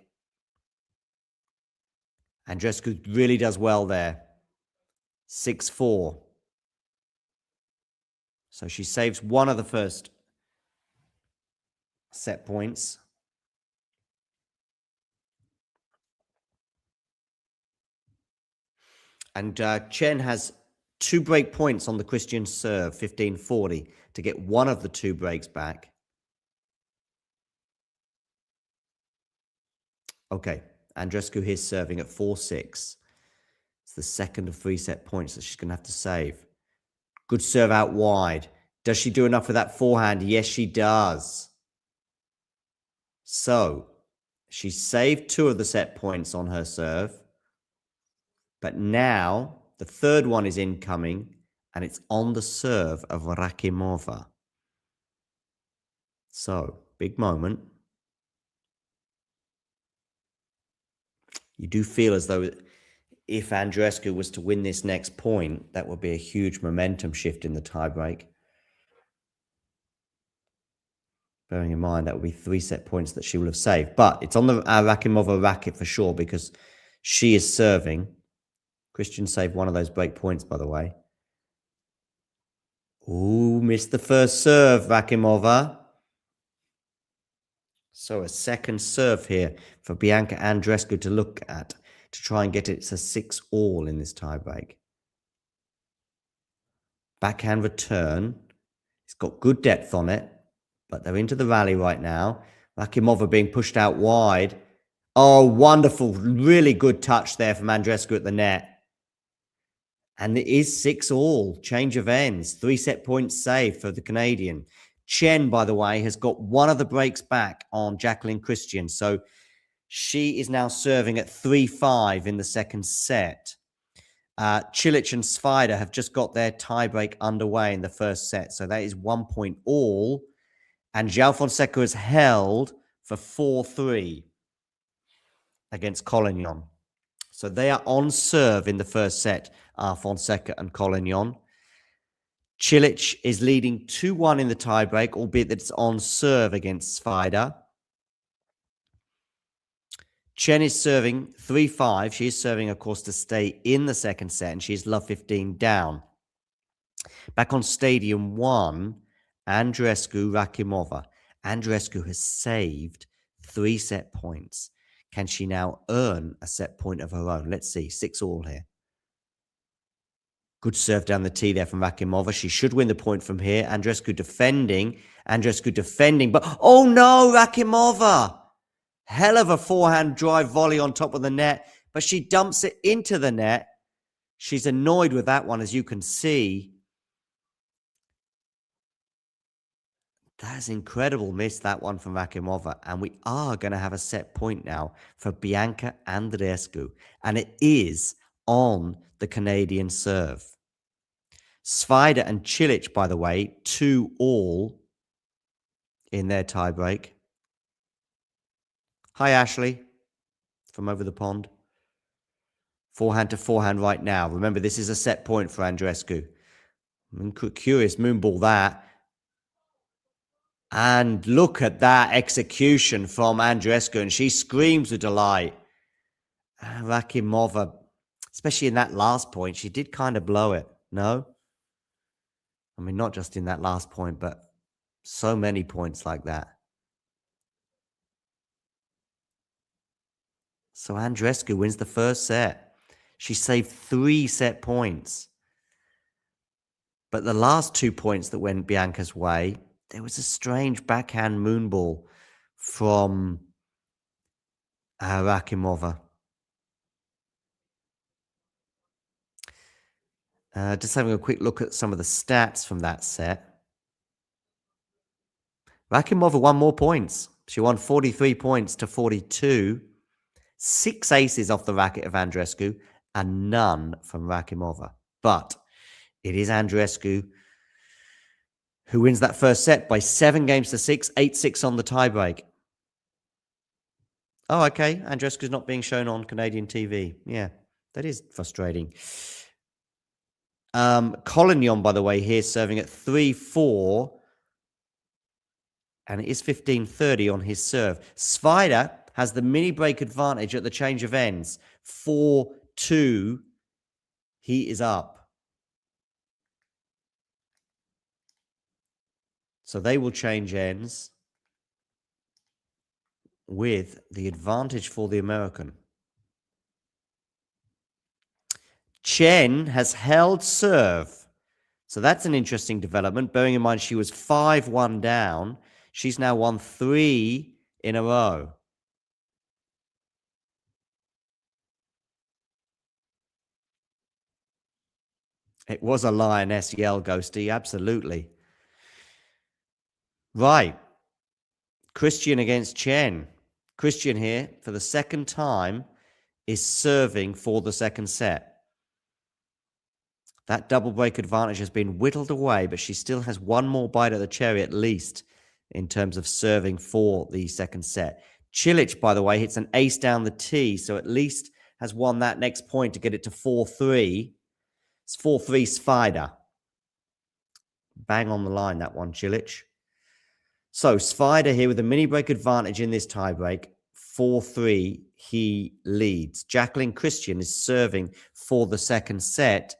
Andreescu really does well there. 6-4. So she saves one of the first set points. And Chen has 2 break points on the Christian serve, 15-40, to get one of the 2 breaks back. Okay, Andreescu here serving at 4-6. It's the second of 3 set points that she's going to have to save. Good serve out wide. Does she do enough with that forehand? Yes, she does. So, she saved 2 of the set points on her serve. But now, the third one is incoming, and it's on the serve of Rakhimova. So, big moment. You do feel as though if Andreescu was to win this next point, that would be a huge momentum shift in the tiebreak. Bearing in mind, that would be 3 set points that she will have saved. But it's on the Rakhimova racket for sure because she is serving. Christian saved one of those break points, by the way. Ooh, missed the first serve, Rakhimova. So a second serve here for Bianca Andreescu to look at to try and get it to 6 all in this tiebreak. Backhand return. It's got good depth on it. But they're into the rally right now. Rakhimova being pushed out wide. Oh, wonderful. Really good touch there from Andreescu at the net. And it is 6 all. Change of ends. 3 set points saved for the Canadian. Chen, by the way, has got one of the breaks back on Jacqueline Christian. So she is now serving at 3-5 in the second set. Cilic and Svider have just got their tiebreak underway in the first set. So that is 1 point all. And João Fonseca is held for 4-3 against Collignon. So they are on serve in the first set, Fonseca and Collignon. Cilic is leading 2-1 in the tiebreak, albeit that it's on serve against Svider. Chen is serving 3-5. She is serving, of course, to stay in the second set, and she's love 15 down. Back on Stadium 1, Andreescu, Rakhimova. Andreescu has saved 3 set points. Can she now earn a set point of her own? Let's see. 6-all here. Good serve down the tee there from Rakhimova. She should win the point from here. Andreescu defending. But oh no, Rakhimova! Hell of a forehand drive volley on top of the net, but she dumps it into the net. She's annoyed with that one, as you can see. That's incredible miss, that one from Rakhimova. And we are going to have a set point now for Bianca Andreescu. And it is on the Canadian serve. Svider and Cilic, by the way, 2-all in their tiebreak. Hi, Ashley, from over the pond. Forehand to forehand right now. Remember, this is a set point for Andreescu. Curious moonball that. And look at that execution from Andreescu, and she screams with delight. Rakhimova, especially in that last point, she did kind of blow it, no? I mean, not just in that last point, but so many points like that. So Andreescu wins the first set. She saved 3 set points. But the last 2 points that went Bianca's way, there was a strange backhand moonball from Rakhimova. Just having a quick look at some of the stats from that set. Rakhimova won more points. She won 43 points to 42. 6 aces off the racket of Andreescu and none from Rakhimova. But it is Andreescu who wins that first set by 7 games to 6, 8-6 on the tiebreak. Oh, okay. Andreescu's not being shown on Canadian TV. Yeah, that is frustrating. Collignon, by the way, here serving at 3-4. And it is 15-30 on his serve. Svider has the mini break advantage at the change of ends. 4-2. He is up. So they will change ends with the advantage for the American. Chen has held serve. So that's an interesting development. Bearing in mind she was 5-1 down. She's now won 3 in a row. It was a lioness yell, Ghosty. Absolutely. Right. Christian against Chen. Christian here, for the second time, is serving for the second set. That double break advantage has been whittled away, but she still has one more bite of the cherry at least in terms of serving for the second set. Cilic, by the way, hits an ace down the tee, so at least has won that next point to get it to 4-3. It's 4-3 Svider. Bang on the line, that one, Cilic. So Svider here with a mini break advantage in this tiebreak. 4-3, he leads. Jacqueline Christian is serving for the second set.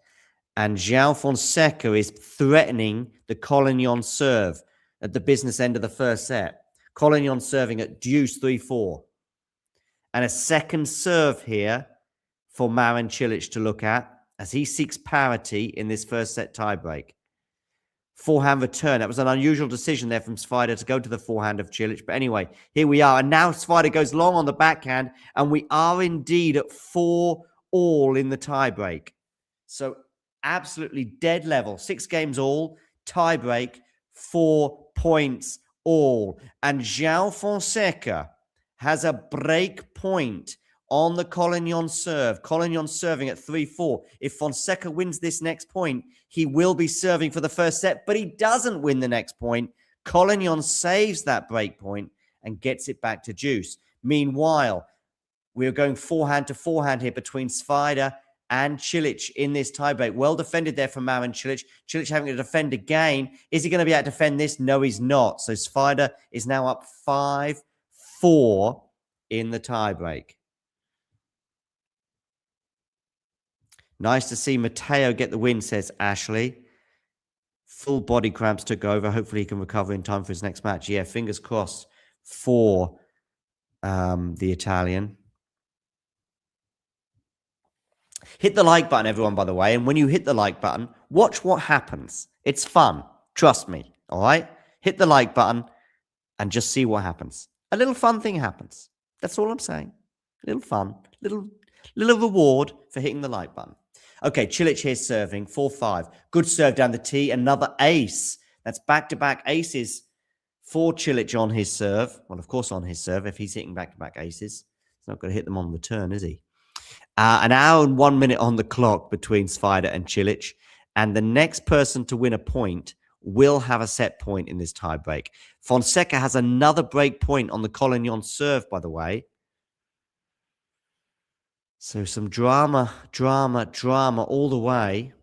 And João Fonseca is threatening the Collignon serve at the business end of the first set. Collignon serving at deuce 3-4. And a second serve here for Marin Cilic to look at as he seeks parity in this first set tiebreak. Forehand return. That was an unusual decision there from Svider to go to the forehand of Cilic. But anyway, here we are. And now Svider goes long on the backhand. And we are indeed at 4-all in the tiebreak. So absolutely dead level. 6 games all. Tiebreak. 4 points all. And João Fonseca has a break point on the Collignon serve. Collignon serving at 3-4. If Fonseca wins this next point, he will be serving for the first set, but he doesn't win the next point. Collignon saves that break point and gets it back to deuce. Meanwhile, we're going forehand to forehand here between Svider and Cilic in this tiebreak. Well defended there from Marin Cilic. Cilic having to defend again. Is he going to be able to defend this? No, he's not. So Svider is now up 5-4 in the tiebreak. Nice to see Matteo get the win, says Ashley. Full body cramps took over. Hopefully he can recover in time for his next match. Yeah, fingers crossed for the Italian. Hit the like button, everyone, by the way. And when you hit the like button, watch what happens. It's fun. Trust me. All right? Hit the like button and just see what happens. A little fun thing happens. That's all I'm saying. A little fun. Little reward for hitting the like button. Okay, Cilic here serving. 4-5. Good serve down the tee. Another ace. That's back-to-back aces for Cilic on his serve. Well, of course, on his serve. If he's hitting back-to-back aces, he's not going to hit them on return, is he? An hour and 1 minute on the clock between Svider and Cilic. And the next person to win a point will have a set point in this tie break. Fonseca has another break point on the Collignon serve, by the way. So some drama all the way.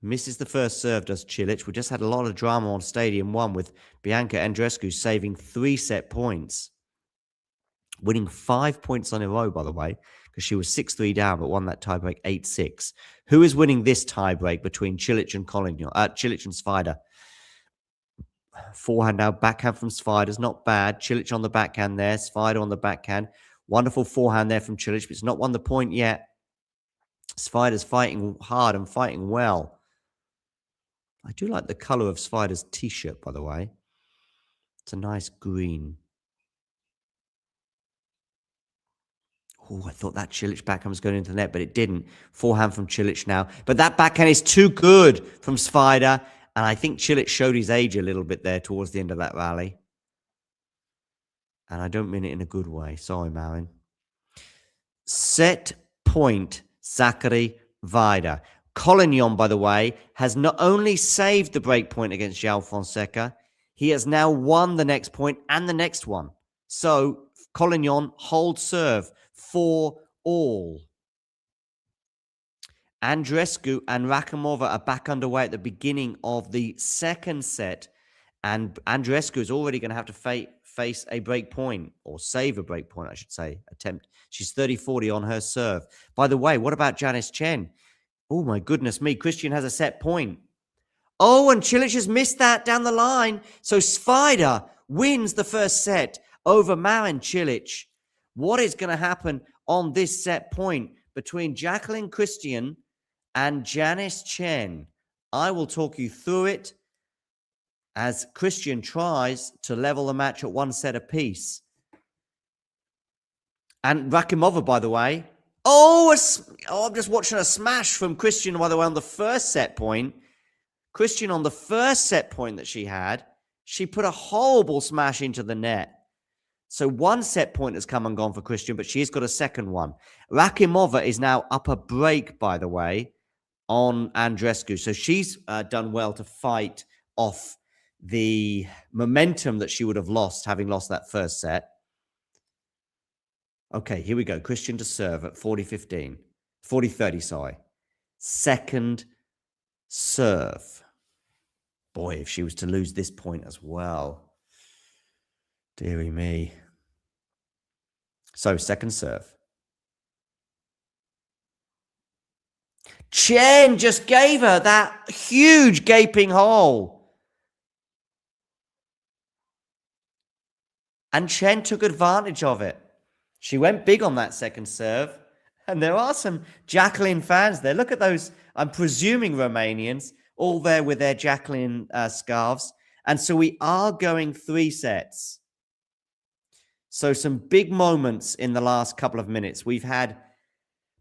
Misses the first serve, does Cilic. We just had a lot of drama on Stadium 1 with Bianca Andreescu saving 3 set points. Winning 5 points on a row, by the way, because she was 6-3 down, but won that tiebreak 8-6. Who is winning this tiebreak between Cilic and Collignon? Cilic and Svider. Forehand now, backhand from Svider's not bad. Cilic on the backhand there, Svider on the backhand. Wonderful forehand there from Cilic, but it's not won the point yet. Svider's fighting hard and fighting well. I do like the colour of Svider's t-shirt, by the way. It's a nice green. Oh, I thought that Cilic backhand was going into the net, but it didn't. Forehand from Cilic now. But that backhand is too good from Svider. And I think Cilic showed his age a little bit there towards the end of that rally. And I don't mean it in a good way. Sorry, Marin. Set point, Zachary Vida. Collignon, by the way, has not only saved the break point against João Fonseca, he has now won the next point and the next one. So Collignon holds serve for all. Andreescu and Rakhimova are back underway at the beginning of the second set. And Andreescu is already going to have to face a break point, or save a break point, I should say. Attempt. She's 30-40 on her serve. By the way, what about Janice Chen? Oh, my goodness me. Christian has a set point. Oh, and Cilic has missed that down the line. So Svider wins the first set over Marin Cilic. What is going to happen on this set point between Jacqueline Christian and Janice Chen? I will talk you through it as Christian tries to level the match at 1 set apiece. And Rakhimova, by the way. I'm just watching a smash from Christian, by the way, on the first set point. Christian, on the first set point that she had, she put a horrible smash into the net. So 1 set point has come and gone for Christian, but she's got a second one. Rakhimova is now up a break, by the way, on Andreescu. So she's done well to fight off the momentum that she would have lost, having lost that first set. Okay, here we go. Christian to serve at 40-30, sorry. Second serve. Boy, if she was to lose this point as well. Dearie me. So, second serve. Chen just gave her that huge gaping hole. And Chen took advantage of it. She went big on that second serve. And there are some Jacqueline fans there. Look at those, I'm presuming Romanians, all there with their Jacqueline scarves. And so we are going 3 sets. So some big moments in the last couple of minutes. We've had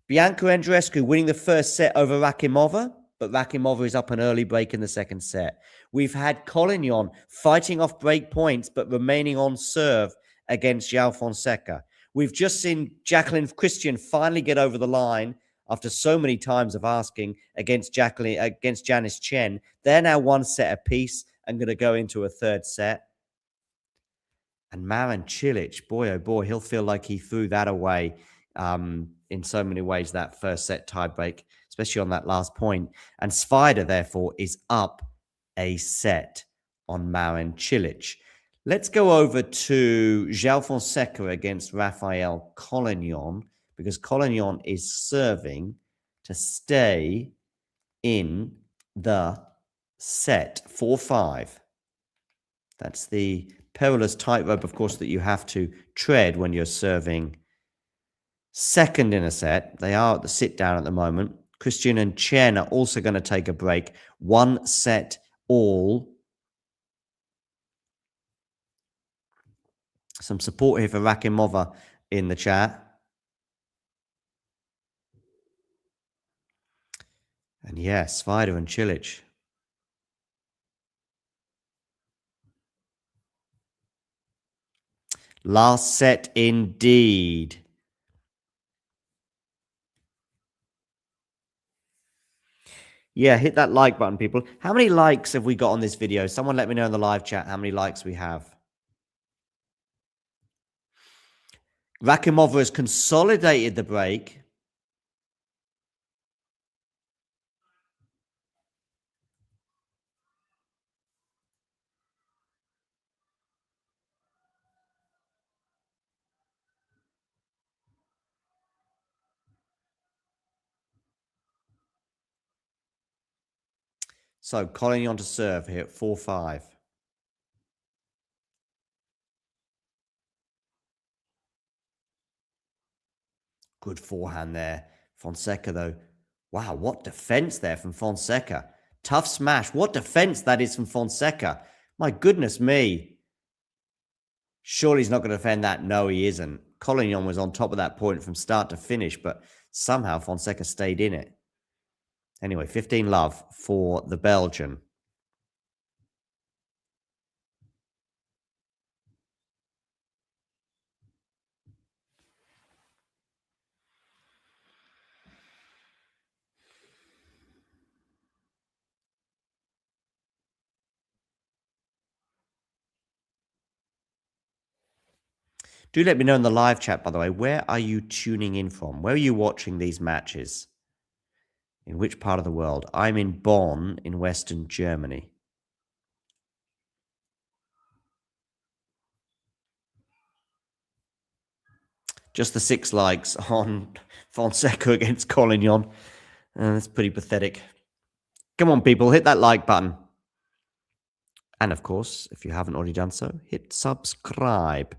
Bianca Andreescu winning the first set over Rakhimova, but Rakhimova is up an early break in the second set. We've had Collignon fighting off break points, but remaining on serve against João Fonseca. We've just seen Jacqueline Christian finally get over the line after so many times of asking against Janice Chen. They're now 1 set apiece and going to go into a third set. And Marin Cilic, boy, oh boy, he'll feel like he threw that away in so many ways, that first set tiebreak, especially on that last point. And Svider, therefore, is up a set on Marin Cilic. Let's go over to João Fonseca against Rafael Collignon, because Collignon is serving to stay in the set. 4-5. That's the perilous tightrope, of course, that you have to tread when you're serving second in a set. They are at the sit down at the moment. Christian and Chen are also going to take a break. 1 set all. Some support here for Rakhimova in the chat. And yes, Svider and Cilic. Last set indeed. Yeah, hit that like button, people. How many likes have we got on this video? Someone let me know in the live chat how many likes we have. Rakhimova has consolidated the break. So, Collignon to serve here at 4-5. Good forehand there. Fonseca, though. Wow, what defense there from Fonseca. Tough smash. What defense that is from Fonseca. My goodness me. Surely he's not going to defend that. No, he isn't. Collignon was on top of that point from start to finish, but somehow Fonseca stayed in it. Anyway, 15-love for the Belgian. Do let me know in the live chat, by the way, where are you tuning in from? Where are you watching these matches? In which part of the world? I'm in Bonn in Western Germany. Just the 6 likes on Fonseca against Collignon. That's pretty pathetic. Come on, people, hit that like button. And of course, if you haven't already done so, hit subscribe.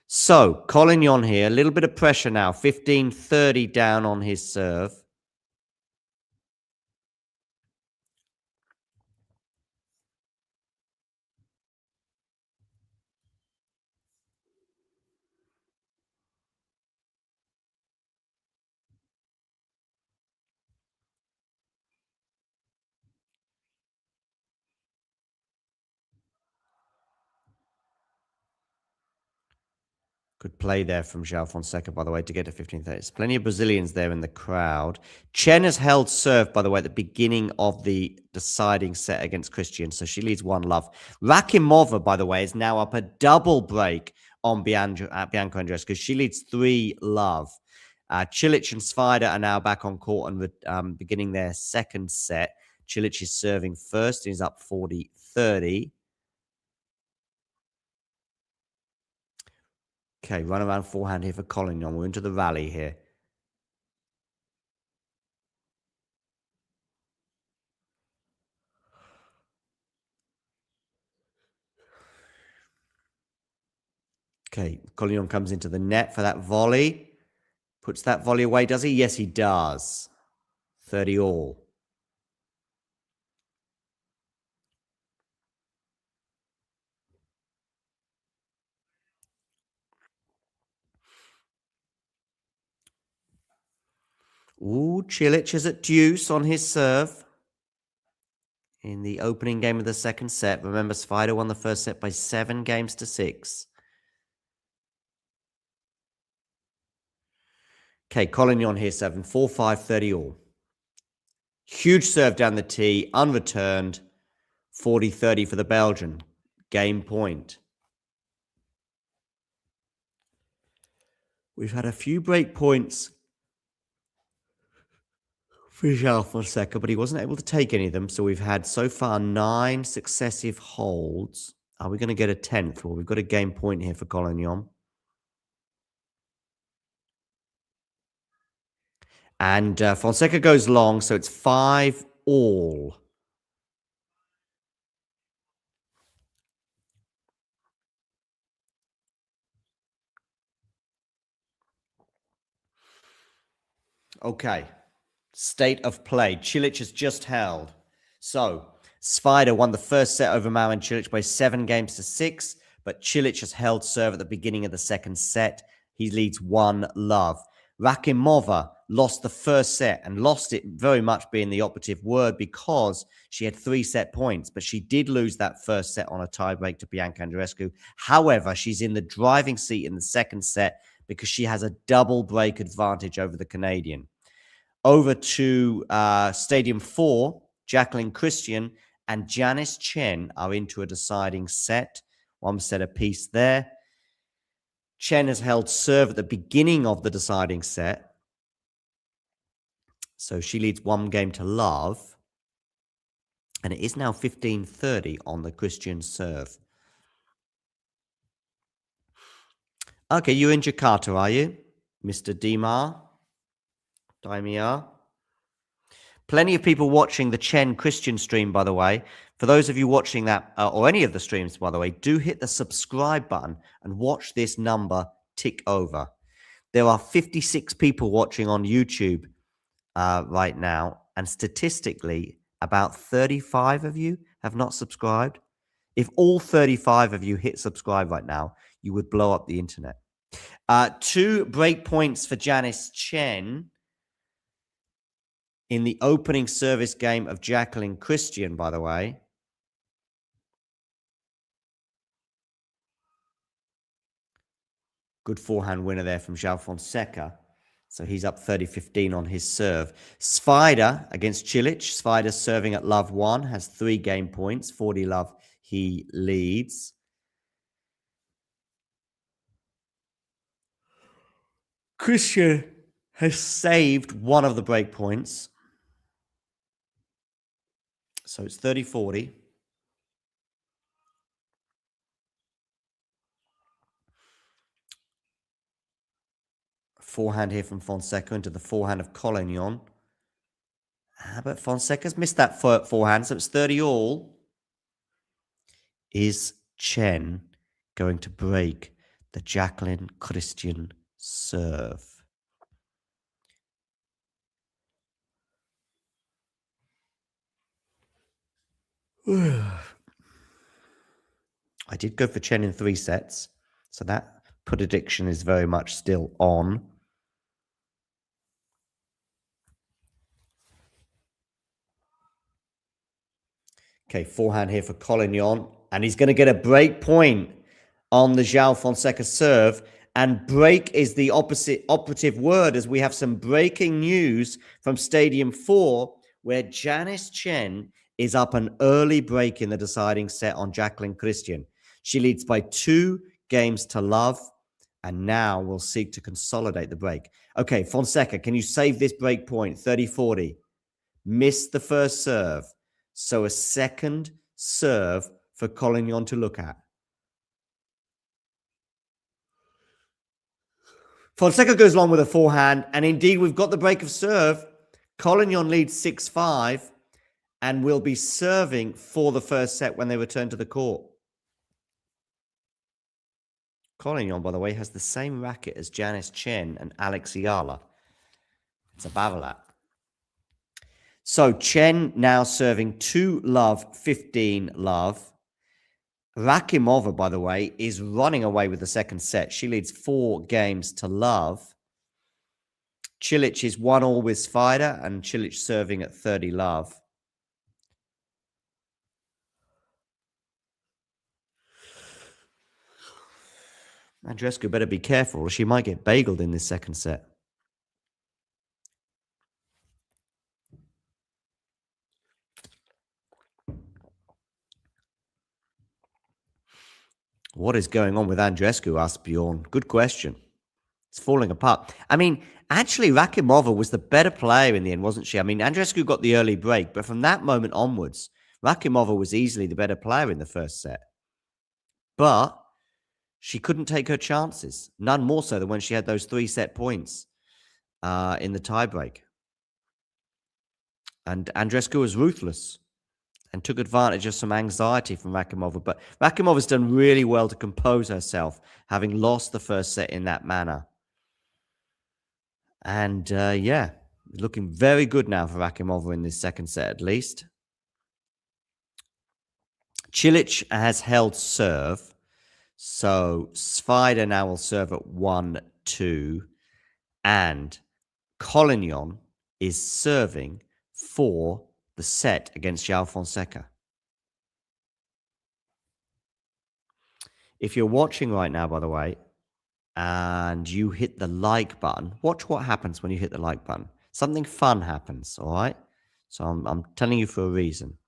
So, Collignon here, a little bit of pressure now. 15-30 down on his serve. Good play there from João Fonseca, by the way, to get to 15-30. There's plenty of Brazilians there in the crowd. Chen has held serve, by the way, at the beginning of the deciding set against Christian, so she leads 1-love. Rakhimova, by the way, is now up a double break on Bianca Andreescu. She leads 3-love. Cilic and Svider are now back on court and beginning their second set. Cilic is serving first. He's up 40-30. Okay, run around forehand here for Collignon. We're into the rally here. Okay, Collignon comes into the net for that volley. Puts that volley away, does he? Yes, he does. 30 all. Ooh, Cilic is at deuce on his serve. In the opening game of the second set. Remember, Svider won the first set by 7 games to 6. Okay, Collignon here 7. 4-5, 30 all. Huge serve down the tee, unreturned. 40-30 for the Belgian. Game point. We've had a few break points for João Fonseca, but he wasn't able to take any of them. So we've had so far 9 successive holds. Are we going to get a 10th? Well, we've got a game point here for Collignon. And Fonseca goes long, so it's 5 all. Okay. State of play. Cilic has just held. So, Svider won the first set over Marin Cilic by 7-6, but Cilic has held serve at the beginning of the second set. He leads 1-love. Rakhimova lost the first set and lost it very much being the operative word because she had 3 set points, but she did lose that first set on a tiebreak to Bianca Andreescu. However, she's in the driving seat in the second set because she has a double break advantage over the Canadian. Over to Stadium 4, Jacqueline Christian and Janice Chen are into a deciding set. 1 set apiece there. Chen has held serve at the beginning of the deciding set. So she leads 1-love. And it is now 15-30 on the Christian serve. Okay, you're in Jakarta, are you? Mr. Dimar? Plenty of people watching the Chen Christian stream, by the way. For those of you watching that, or any of the streams, by the way, do hit the subscribe button and watch this number tick over. There are 56 people watching on YouTube right now, and statistically, about 35 of you have not subscribed. If all 35 of you hit subscribe right now, you would blow up the internet. 2 break points for Janice Chen in the opening service game of Jacqueline Christian, by the way. Good forehand winner there from João Fonseca. So he's up 30-15 on his serve. Svider against Cilic. Svider serving at love 1, has 3 game points. 40-love, he leads. Christian has saved 1 of the break points. So it's 30-40. Forehand here from Fonseca into the forehand of Collignon. But Fonseca's missed that forehand, so it's 30 all. Is Chen going to break the Jacqueline Christian serve? I did go for Chen in 3 sets, so that prediction is very much still on. Okay, forehand here for Collignon, and he's going to get a break point on the João Fonseca serve, and break is the operative word, as we have some breaking news from Stadium 4, where Janice Chen is up an early break in the deciding set on Jacqueline Christian. She leads by 2-love, and now will seek to consolidate the break. Okay, Fonseca, can you save this break point? 30-40. Missed the first serve. So a second serve for Collignon to look at. Fonseca goes along with a forehand, and indeed we've got the break of serve. Collignon leads 6-5 and will be serving for the first set when they return to the court. Collignon, by the way, has the same racket as Janice Chen and Alex Ayala. It's a Babolat. So Chen now serving 2-love, 15-love. Rakhimova, by the way, is running away with the second set. She leads 4-love. Cilic is 1-all with Svider, and Cilic serving at 30-love. Andreescu better be careful, or she might get bageled in this second set. What is going on with Andreescu, asked Bjorn. Good question. It's falling apart. I mean, actually, Rakhimova was the better player in the end, wasn't she? I mean, Andreescu got the early break, but from that moment onwards, Rakhimova was easily the better player in the first set. But she couldn't take her chances. None more so than when she had those 3 set points in the tiebreak. And Andreescu was ruthless and took advantage of some anxiety from Rakhimova. But Rakhimova's done really well to compose herself, having lost the first set in that manner. And yeah, Looking very good now for Rakhimova in this second set, at least. Cilic has held serve. So Svider now will serve at 1-2. And Collignon is serving for the set against João Fonseca. If you're watching right now, by the way, and you hit the like button, watch what happens when you hit the like button. Something fun happens, all right? So I'm telling you for a reason.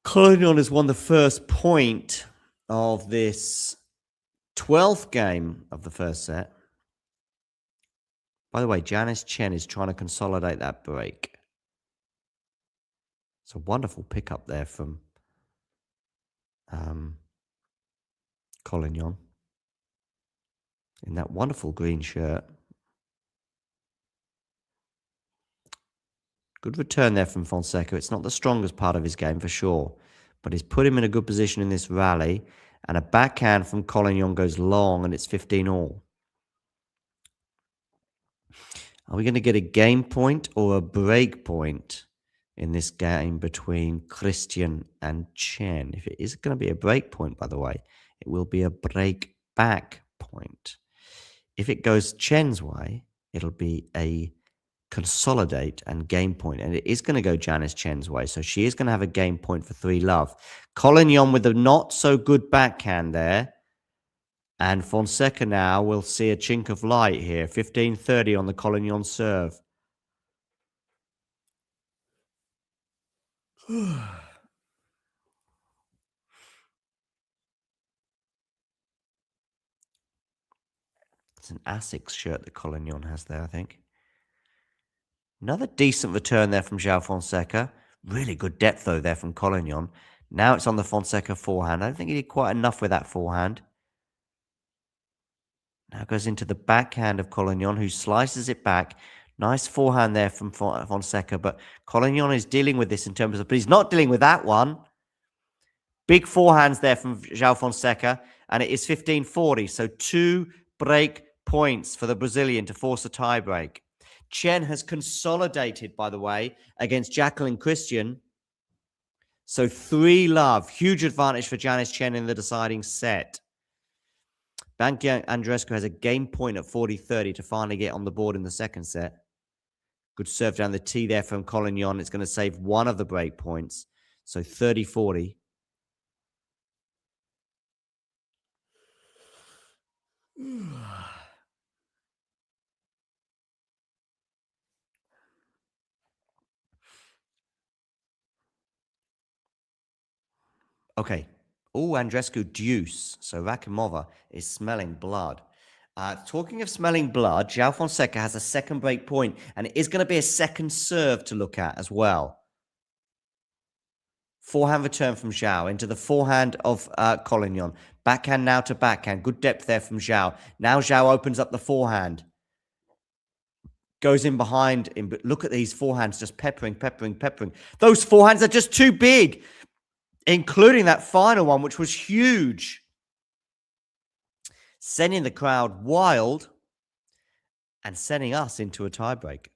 Collignon has won the first point of this 12th game of the first set. By the way, Janice Chen is trying to consolidate that break. It's a wonderful pickup there from Collignon in that wonderful green shirt. Good return there from Fonseca. It's not the strongest part of his game for sure, but he's put him in a good position in this rally. And a backhand from Collignon goes long, and it's 15-all. Are we going to get a game point or a break point in this game between Christian and Chen? If it is going to be a break point, by the way, it will be a break back point. If it goes Chen's way, it'll be a consolidate and game point. And it is going to go Janice Chen's way. So she is going to have a game point for 3-love. Collignon with a not so good backhand there. And Fonseca now will see a chink of light here. 15-30 on the Collignon serve. It's an Asics shirt that Collignon has there, I think. Another decent return there from João Fonseca. Really good depth, though, there from Collignon. Now it's on the Fonseca forehand. I don't think he did quite enough with that forehand. Now goes into the backhand of Collignon, who slices it back. Nice forehand there from Fonseca, but Collignon is dealing with this in terms of... But he's not dealing with that one. Big forehands there from João Fonseca, and it is 15-40. So 2 break points for the Brazilian to force a tiebreak. Chen has consolidated, by the way, against Jacqueline Christian. So 3-love. Huge advantage for Janice Chen in the deciding set. Bianca Andreescu has a game point at 40-30 to finally get on the board in the second set. Good serve down the tee there from Collignon. It's going to save one of the break points. So 30-40. Okay. Oh, Andreescu deuce. So Rakhimova is smelling blood. Talking of smelling blood, João Fonseca has a second break point, and it is going to be a second serve to look at as well. Forehand return from João into the forehand of Collignon. Backhand now to backhand. Good depth there from João. Now João opens up the forehand. Goes in behind him, but look at these forehands just peppering. Those forehands are just too big, including that final one, which was huge. Sending the crowd wild and sending us into a tiebreak.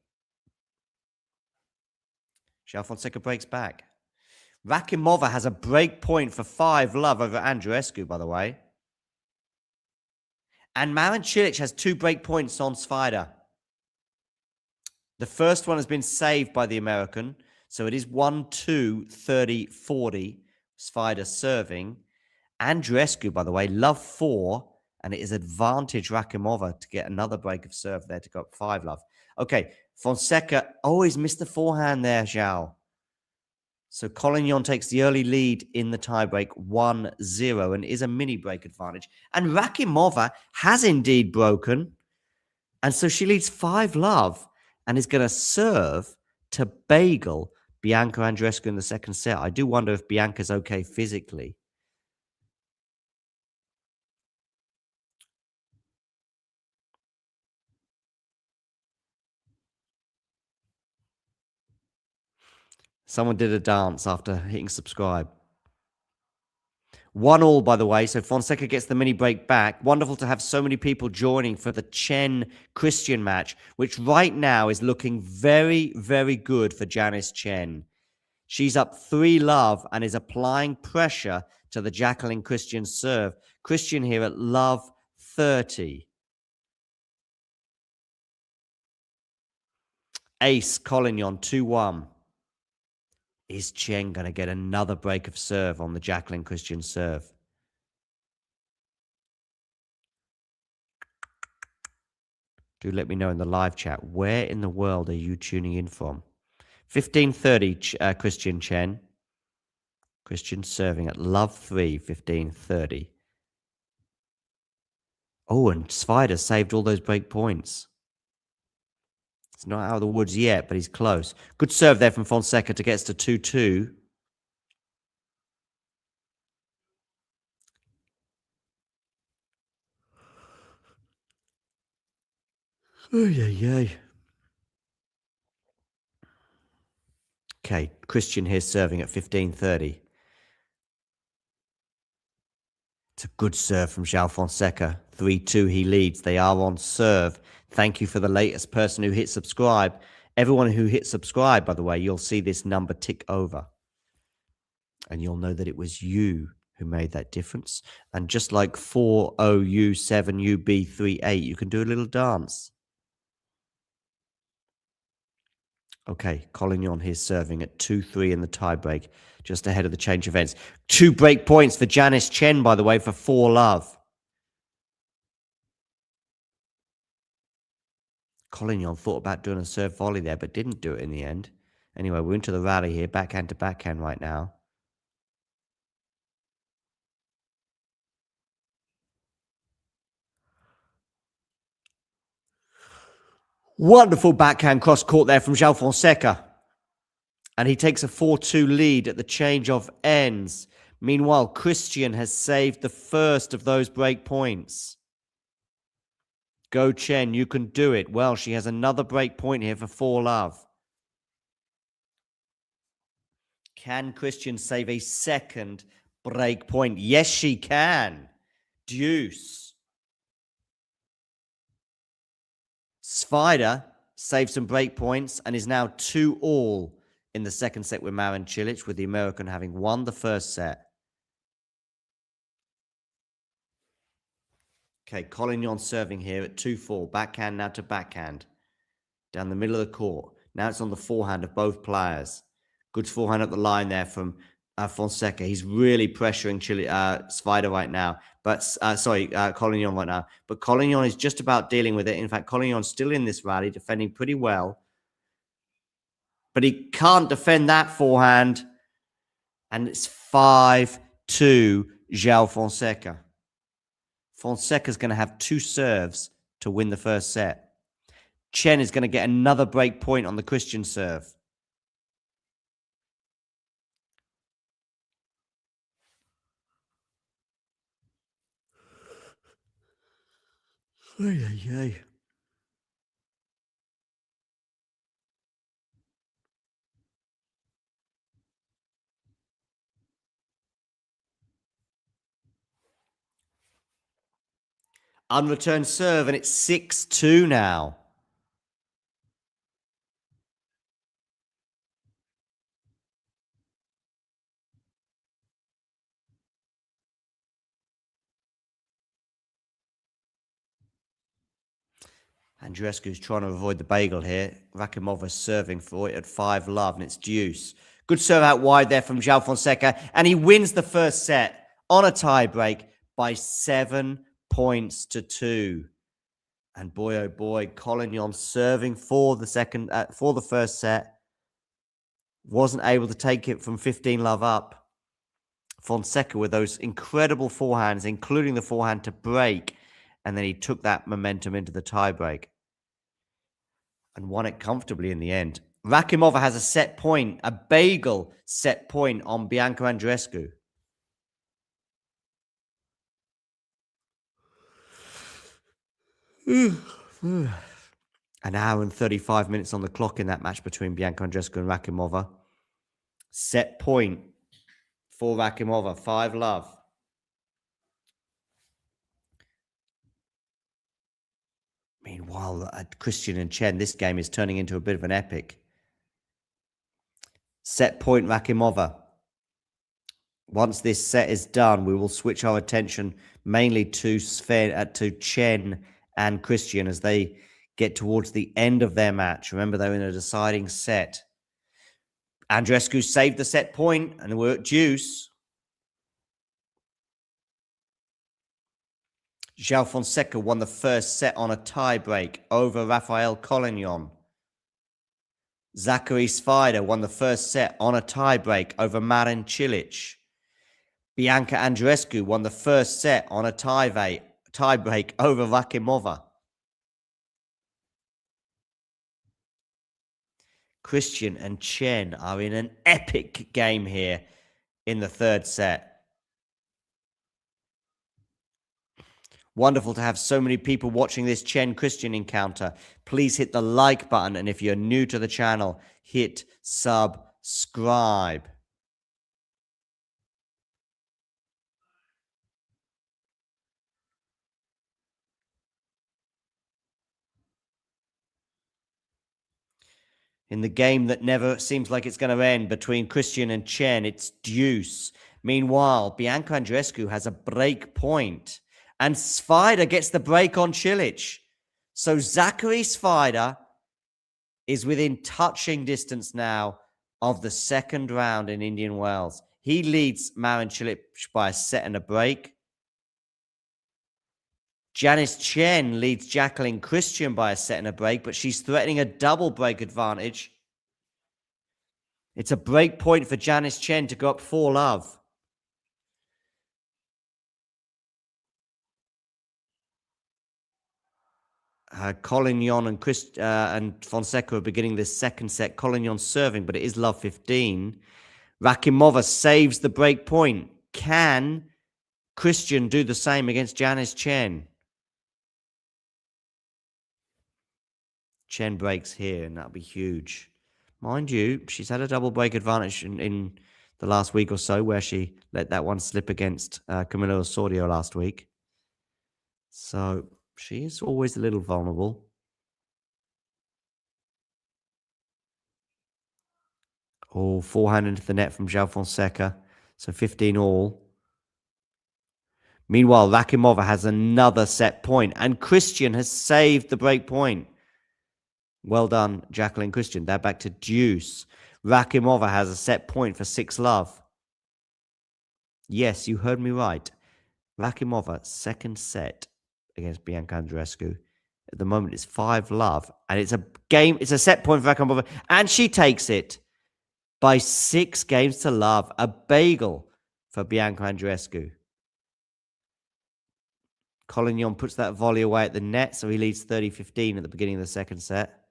João Fonseca breaks back. Rakhimova has a break point for 5-love over Andreescu, by the way. And Marin Cilic has 2 break points on Svider. The first one has been saved by the American. So it is 1-2, 30-40. Svider serving. Andreescu, by the way, love 4. And it is advantage Rakhimova to get another break of serve there to go up 5-love. Okay, Fonseca always missed the forehand there, João. So Collignon takes the early lead in the tiebreak 1-0 and is a mini break advantage. And Rakhimova has indeed broken. And so she leads 5-love and is going to serve to bagel Bianca Andreescu in the second set. I do wonder if Bianca's okay physically. Someone did a dance after hitting subscribe. 1-1, by the way. So Fonseca gets the mini break back. Wonderful to have so many people joining for the Chen Christian match, which right now is looking very, very good for Janice Chen. She's up 3-love and is applying pressure to the Jacqueline Christian serve. Christian here at love 30. Ace Collignon 2-1. Is Chen going to get another break of serve on the Jacqueline Christian serve? Do let me know in the live chat. Where in the world are you tuning in from? 15:30, Christian Chen. Christian serving at love 3, 15:30. Oh, and Svider saved all those break points. It's not out of the woods yet, but he's close. Good serve there from Fonseca to get us to 2-2. Oh, yeah. Okay, Christian here serving at 15:30. It's a good serve from João Fonseca. 3-2 he leads. They are on serve. Thank you for the latest person who hit subscribe. Everyone who hit subscribe, by the way, you'll see this number tick over. And you'll know that it was you who made that difference. And just like 40U7UB38, you can do a little dance. Okay, Collignon here serving at 2-3 in the tiebreak, just ahead of the change of ends. 2 break points for Janice Chen, by the way, for 4-love. Collignon thought about doing a serve volley there, but didn't do it in the end. Anyway, we're into the rally here, backhand to backhand right now. Wonderful backhand cross court there from João Fonseca. And he takes a 4-2 lead at the change of ends. Meanwhile, Christian has saved the first of those break points. Go Chen, you can do it. Well, she has another break point here for 4-love. Can Christian save a second break point? Yes, she can. Deuce. Svider saved some break points and is now 2-all in the second set with Marin Cilic, with the American having won the first set. Okay, Collignon serving here at 2-4. Backhand now to backhand. Down the middle of the court. Now it's on the forehand of both players. Good forehand at the line there from Fonseca. He's really pressuring Svider right now. But, Collignon right now. But Collignon is just about dealing with it. In fact, Collignon's still in this rally, defending pretty well. But he can't defend that forehand. And it's 5-2, João Fonseca. Fonseca's going to have 2 serves to win the first set. Chen is going to get another break point on the Christian serve. Ay. Unreturned serve, and it's 6-2 now. Andreescu's trying to avoid the bagel here. Rakhimova serving for it at 5-love, and it's deuce. Good serve out wide there from João Fonseca, and he wins the first set on a tiebreak by 7 points to 2. And boy, oh boy, Collignon serving for the first set. Wasn't able to take it from 15-love up. Fonseca with those incredible forehands, including the forehand to break. And then he took that momentum into the tiebreak and won it comfortably in the end. Rakhimova has a set point, a bagel set point on Bianca Andreescu. An hour and 35 minutes on the clock in that match between Bianca Andreescu and Rakhimova. Set point for Rakhimova, 5-love. Meanwhile, Christian and Chen, this game is turning into a bit of an epic. Set point Rakhimova. Once this set is done, we will switch our attention mainly to Chen and Christian as they get towards the end of their match. Remember, they're in a deciding set. Andreescu saved the set point, and we're at deuce. João Fonseca won the first set on a tie-break over Rafael Collignon. Zachary Svider won the first set on a tie-break over Marin Cilic. Bianca Andreescu won the first set on a tie-break over Rakhimova. Christian and Chen are in an epic game here in the third set. Wonderful to have so many people watching this Chen-Christian encounter. Please hit the like button, and if you're new to the channel, hit subscribe. In the game that never seems like it's going to end between Christian and Chen, it's deuce. Meanwhile, Bianca Andreescu has a break point. And Svider gets the break on Cilic. So Zachary Svider is within touching distance now of the second round in Indian Wells. He leads Marin Cilic by a set and a break. Janice Chen leads Jacqueline Christian by a set and a break, but she's threatening a double break advantage. It's a break point for Janice Chen to go up 4-love. Collignon and Fonseca are beginning this second set. Collignon serving, but it is love 15. Rakhimova saves the break point. Can Christian do the same against Janice Chen? Chen breaks here, and that'll be huge. Mind you, she's had a double break advantage in the last week or so, where she let that one slip against Kamilla Osorio last week. So she is always a little vulnerable. Oh, forehand into the net from João Fonseca. So 15 all. Meanwhile, Rakhimova has another set point, and Christian has saved the break point. Well done, Jacqueline Christian. They're back to deuce. Rakhimova has a set point for 6-love. Yes, you heard me right. Rakhimova, second set against Bianca Andreescu. At the moment, it's 5-love. And it's a set point for Rakhimova. And she takes it by 6 games to love. A bagel for Bianca Andreescu. Collignon puts that volley away at the net, so he leads 30-15 at the beginning of the second set.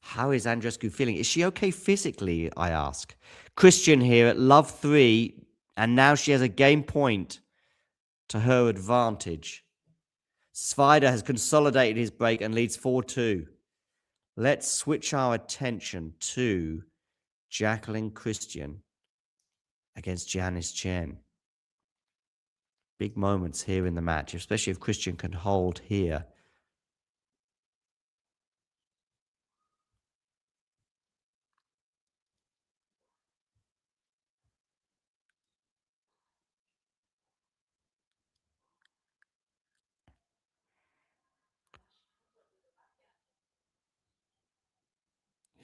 How is Andreescu feeling? Is she okay physically, I ask? Christian here at love 3, and now she has a game point to her advantage. Svider has consolidated his break and leads 4-2. Let's switch our attention to Jacqueline Christian against Janice Chen. Big moments here in the match, especially if Christian can hold here.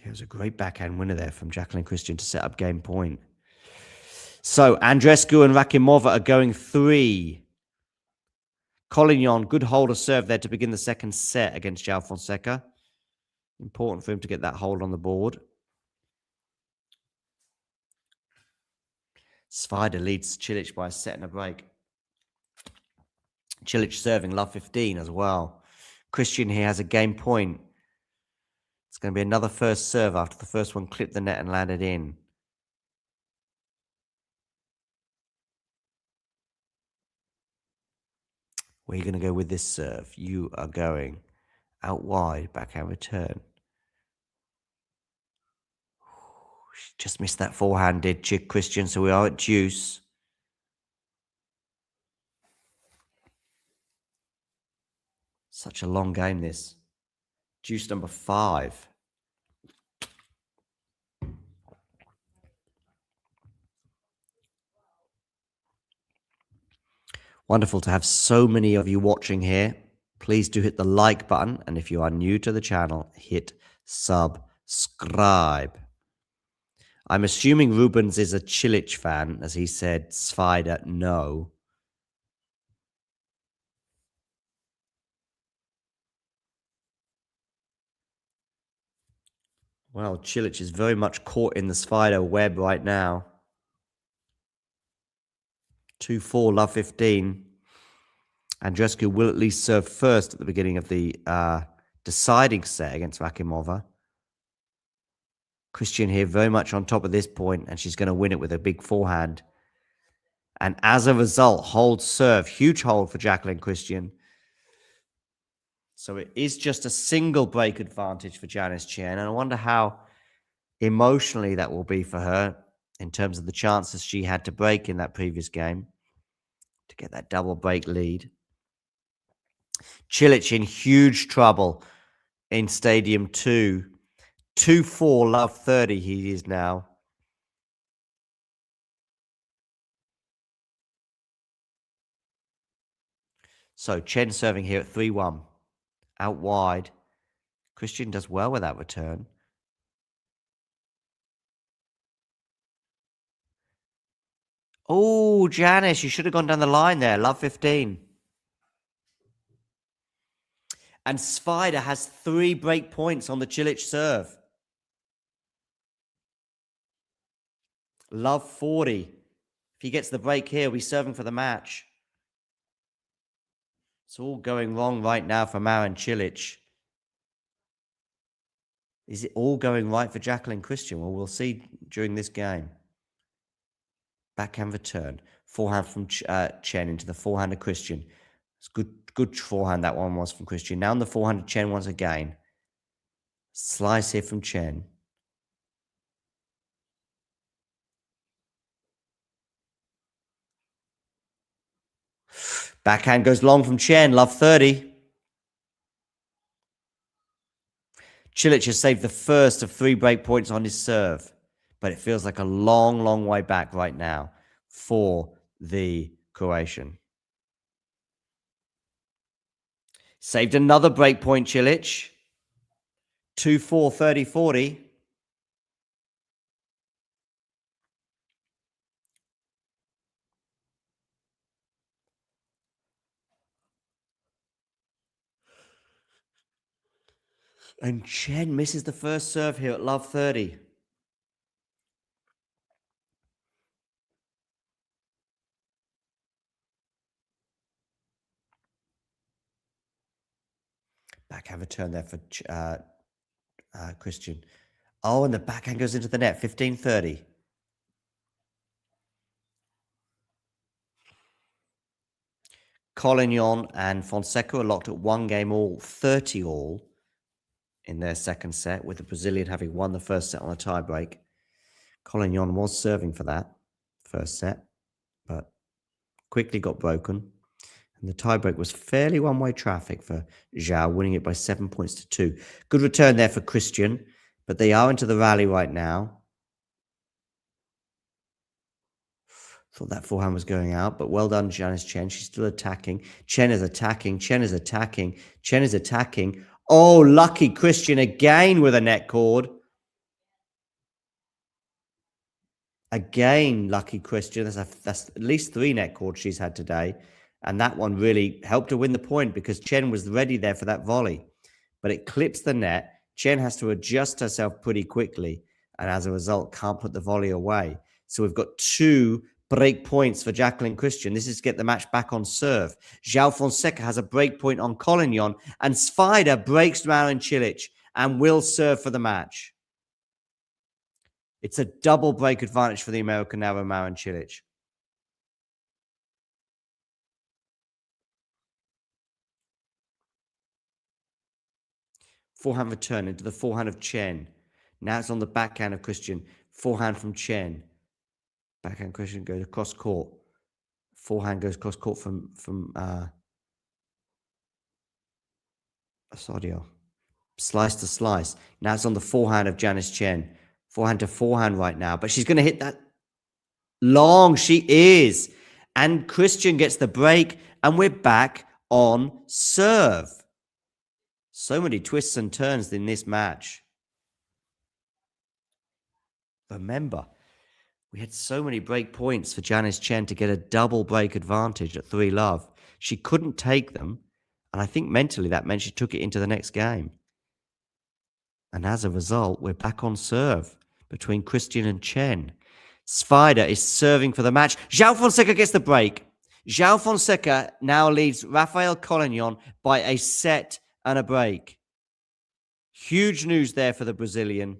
Here's a great backhand winner there from Jacqueline Christian to set up game point. So Andreescu and Rakhimova are going 3. Collignon, good hold of serve there to begin the second set against João Fonseca. Important for him to get that hold on the board. Svider leads Cilic by a set and a break. Cilic serving love 15 as well. Christian here has a game point. It's going to be another first serve after the first one clipped the net and landed in. Where are you going to go with this serve? You are going out wide, backhand return. Just missed that forehand, did Christian, so we are at deuce. Such a long game, this. Deuce number 5. Wonderful to have so many of you watching here. Please do hit the like button. And if you are new to the channel, hit subscribe. I'm assuming Rubens is a Cilic fan, as he said, Svider, no. Well, Cilic is very much caught in the Svider web right now. 2-4, love 15. Andreescu will at least serve first at the beginning of the deciding set against Rakhimova. Christian here very much on top at this point, and she's going to win it with a big forehand. And as a result, hold serve. Huge hold for Jacqueline Christian. So it is just a single break advantage for Janice Chen. And I wonder how emotionally that will be for her in terms of the chances she had to break in that previous game to get that double break lead. Cilic in huge trouble in Stadium 2. 2-4, love 30 he is now. So Chen serving here at 3-1. Out wide. Christian does well with that return. Oh, Janice, you should have gone down the line there. Love 15. And Svider has 3 break points on the Cilic serve. Love 40. If he gets the break here, we're serving for the match. It's all going wrong right now for Marin Cilic. Is it all going right for Jacqueline Christian? Well, we'll see during this game. Backhand return. Forehand from Chen into the forehand of Christian. It's good forehand that one was from Christian. Now on the forehand of Chen once again. Slice here from Chen. Backhand goes long from Chen. Love 30. Cilic has saved the first of 3 break points on his serve. But it feels like a long, long way back right now for the Croatian. Saved another break point, Cilic. 2-4, 30-40. And Chen misses the first serve here at love 30. Backhand return there for Christian. Oh, and the backhand goes into the net. 15-30. Collignon and Fonseca are locked at 1 game all, 30 all in their second set, with the Brazilian having won the first set on a tiebreak. Collignon was serving for that first set, but quickly got broken. And the tiebreak was fairly one-way traffic for Zhao, winning it by 7 points to 2. Good return there for Christian, but they are into the rally right now. Thought that forehand was going out, but well done, Janice Chen. She's still attacking. Chen is attacking. Chen is attacking. Chen is attacking. Oh, lucky Christian again with a net cord. Again, lucky Christian. That's at least 3 net cords she's had today. And that one really helped her win the point because Chen was ready there for that volley. But it clips the net. Chen has to adjust herself pretty quickly. And as a result, can't put the volley away. So we've got 2 break points for Jacqueline Christian. This is to get the match back on serve. João Fonseca has a break point on Collignon. And Svider breaks Marin Cilic and will serve for the match. It's a double break advantage for the American now, Marin Cilic. Forehand return into the forehand of Chen. Now it's on the backhand of Christian. Forehand from Chen. Backhand Christian goes across court. Forehand goes cross court from Sadio. Slice to slice. Now it's on the forehand of Janice Chen. Forehand to forehand right now. But she's going to hit that long. She is. And Christian gets the break. And we're back on serve. So many twists and turns in this match. Remember, we had so many break points for Janice Chen to get a double break advantage at 3-love. She couldn't take them. And I think mentally that meant she took it into the next game. And as a result, we're back on serve between Christian and Chen. Svida is serving for the match. João Fonseca gets the break. João Fonseca now leads Rafael Collignon by a set and a break. Huge news there for the Brazilian.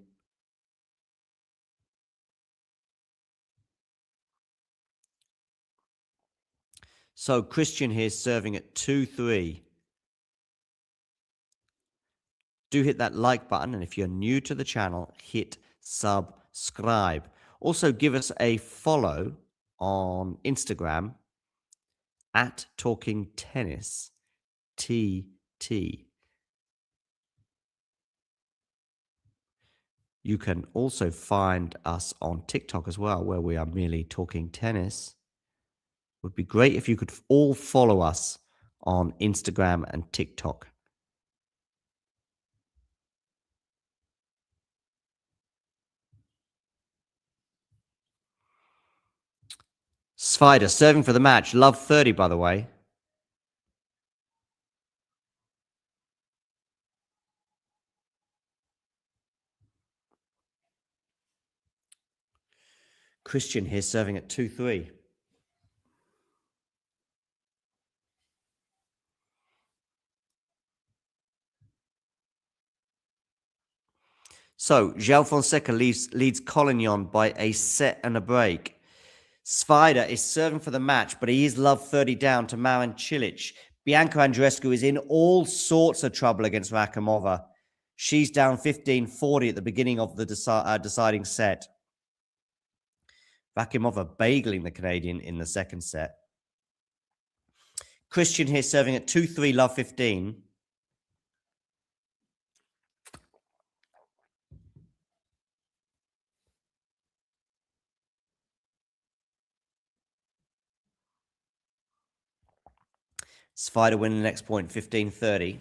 So Christian here serving at 2-3. Do hit that like button, and if you're new to the channel, hit subscribe. Also, give us a follow on Instagram at Talking Tennis TT. You can also find us on TikTok as well, where we are merely talking tennis. Would be great if you could all follow us on Instagram and TikTok. Svida serving for the match. Love 30, by the way. Christian here serving at 2-3. So, João Fonseca leads Collignon by a set and a break. Svida is serving for the match, but he is love 30 down to Marin Cilic. Bianca Andreescu is in all sorts of trouble against Rakhimova. She's down 15-40 at the beginning of the deciding set. Rakhimova bagling the Canadian in the second set. Christian here serving at 2-3, love 15. Svida winning the next point, 15-30.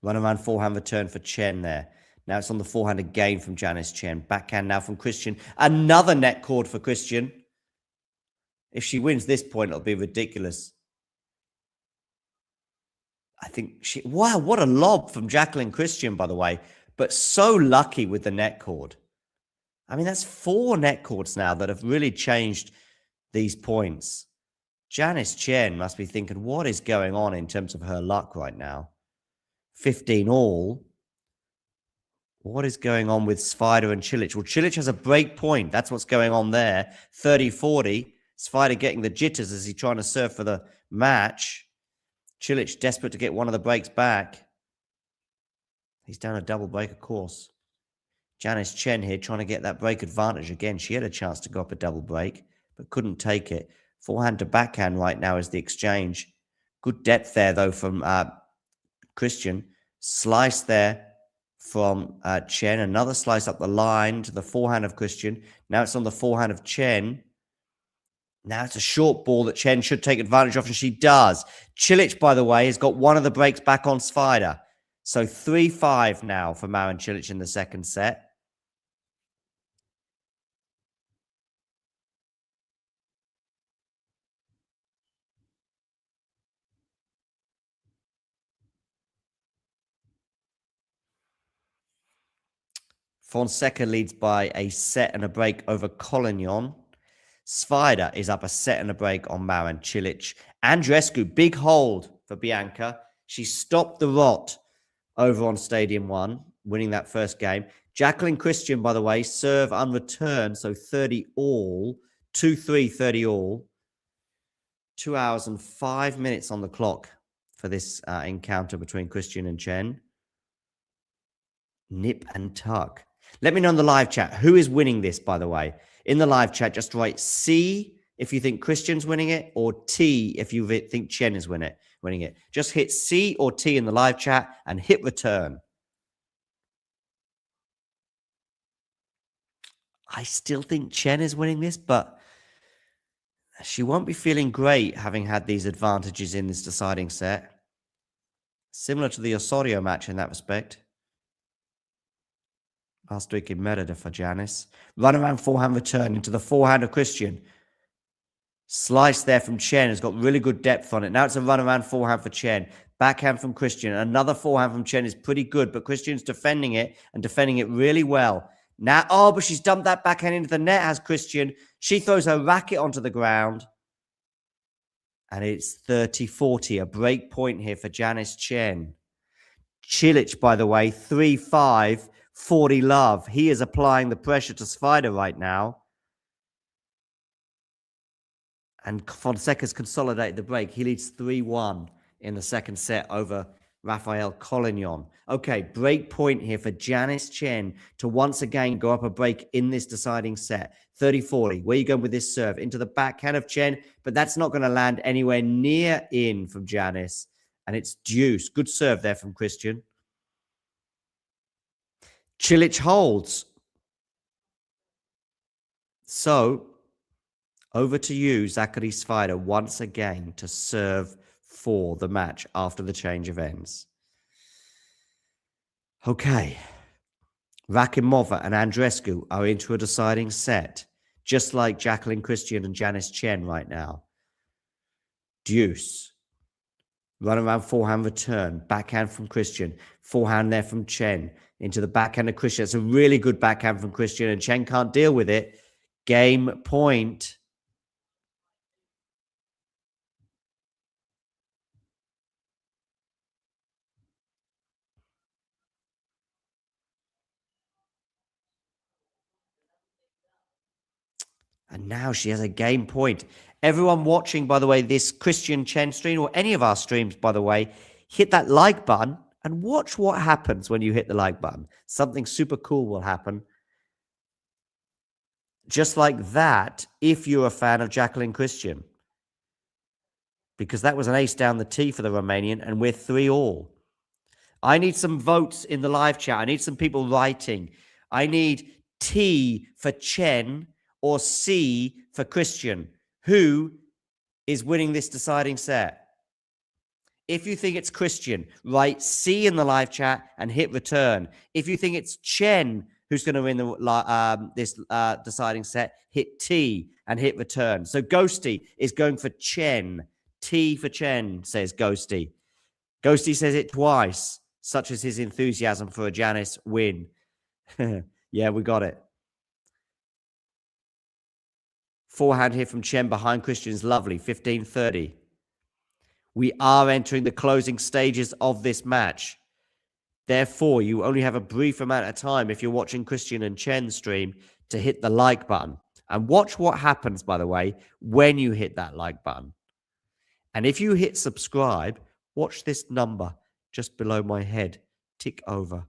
Run around forehand return for Chen there. Now it's on the forehand again from Janice Chen. Backhand now from Christian. Another net cord for Christian. If she wins this point, it'll be ridiculous. I think she... Wow, what a lob from Jacqueline Christian, by the way. But so lucky with the net cord. I mean, that's 4 net cords now that have really changed these points. Janice Chen must be thinking, what is going on in terms of her luck right now? 15 all. What is going on with Svida and Cilic? Well, Cilic has a break point. That's what's going on there. 30-40. Svida getting the jitters as he's trying to serve for the match. Cilic desperate to get one of the breaks back. He's down a double break, of course. Janice Chen here trying to get that break advantage again. She had a chance to go up a double break, but couldn't take it. Forehand to backhand right now is the exchange. Good depth there, though, from Christian. Slice there from Chen. Another slice up the line to the forehand of Christian. Now it's on the forehand of Chen. Now it's a short ball that Chen should take advantage of, and she does. Cilic, by the way, has got one of the breaks back on Svida. So 3-5 now for Marin Cilic in the second set. Fonseca leads by a set and a break over Collignon. Svida is up a set and a break on Marin Cilic. Andreescu, big hold for Bianca. She stopped the rot over on Stadium 1, winning that first game. Jacqueline Christian, by the way, serve unreturned, so 30 all. 2-3, 30 all. 2 hours and 5 minutes on the clock for this encounter between Christian and Chen. Nip and tuck. Let me know in the live chat who is winning this, by the way. In the live chat, just write C if you think Christian's winning it, or T if you think Chen is winning it. Just hit C or T in the live chat and hit return. I still think Chen is winning this, but she won't be feeling great having had these advantages in this deciding set. Similar to the Osorio match in that respect. Last week in Merida for Janice. Run around forehand return into the forehand of Christian. Slice there from Chen has got really good depth on it. Now it's a run around forehand for Chen. Backhand from Christian. Another forehand from Chen is pretty good, but Christian's defending it and defending it really well. Now, oh, but she's dumped that backhand into the net, has Christian. She throws her racket onto the ground. And it's 30-40, a break point here for Janice Chen. Cilic, by the way, 3-5, 40 love. He is applying the pressure to Svider right now. And Fonseca's consolidated the break. He leads 3-1 in the second set over Rafael Collignon. Okay, break point here for Janice Chen to once again go up a break in this deciding set. 30-40. Where are you going with this serve? Into the backhand of Chen, but that's not going to land anywhere near in from Janice. And it's deuce. Good serve there from Christian. Cilic holds. So, over to you, Zachary Svider, once again to serve for the match after the change of ends. Okay. Rakhimova and Andreescu are into a deciding set, just like Jacqueline Christian and Janice Chen right now. Deuce. Run around forehand return. Backhand from Christian. Forehand there from Chen. Into the backhand of Christian. It's a really good backhand from Christian, and Chen can't deal with it. Game point. And now she has a game point. Everyone watching, by the way, this Christian Chen stream, or any of our streams, by the way, hit that like button and watch what happens when you hit the like button. Something super cool will happen. Just like that, if you're a fan of Jacqueline Christian. Because that was an ace down the tee for the Romanian, and we're 3-all. I need some votes in the live chat. I need some people writing. I need T for Chen or C for Christian. Who is winning this deciding set? If you think it's Christian, write C in the live chat and hit return. If you think it's Chen who's going to win this deciding set, hit T and hit return. So Ghosty is going for Chen. T for Chen, says Ghosty. Ghosty says it twice, such as his enthusiasm for a Janice win. Yeah, we got it. Forehand here from Chen behind Christian's lovely, 15-30. We are entering the closing stages of this match. Therefore, you only have a brief amount of time if you're watching Christian and Chen stream to hit the like button. And watch what happens, by the way, when you hit that like button. And if you hit subscribe, watch this number just below my head tick over.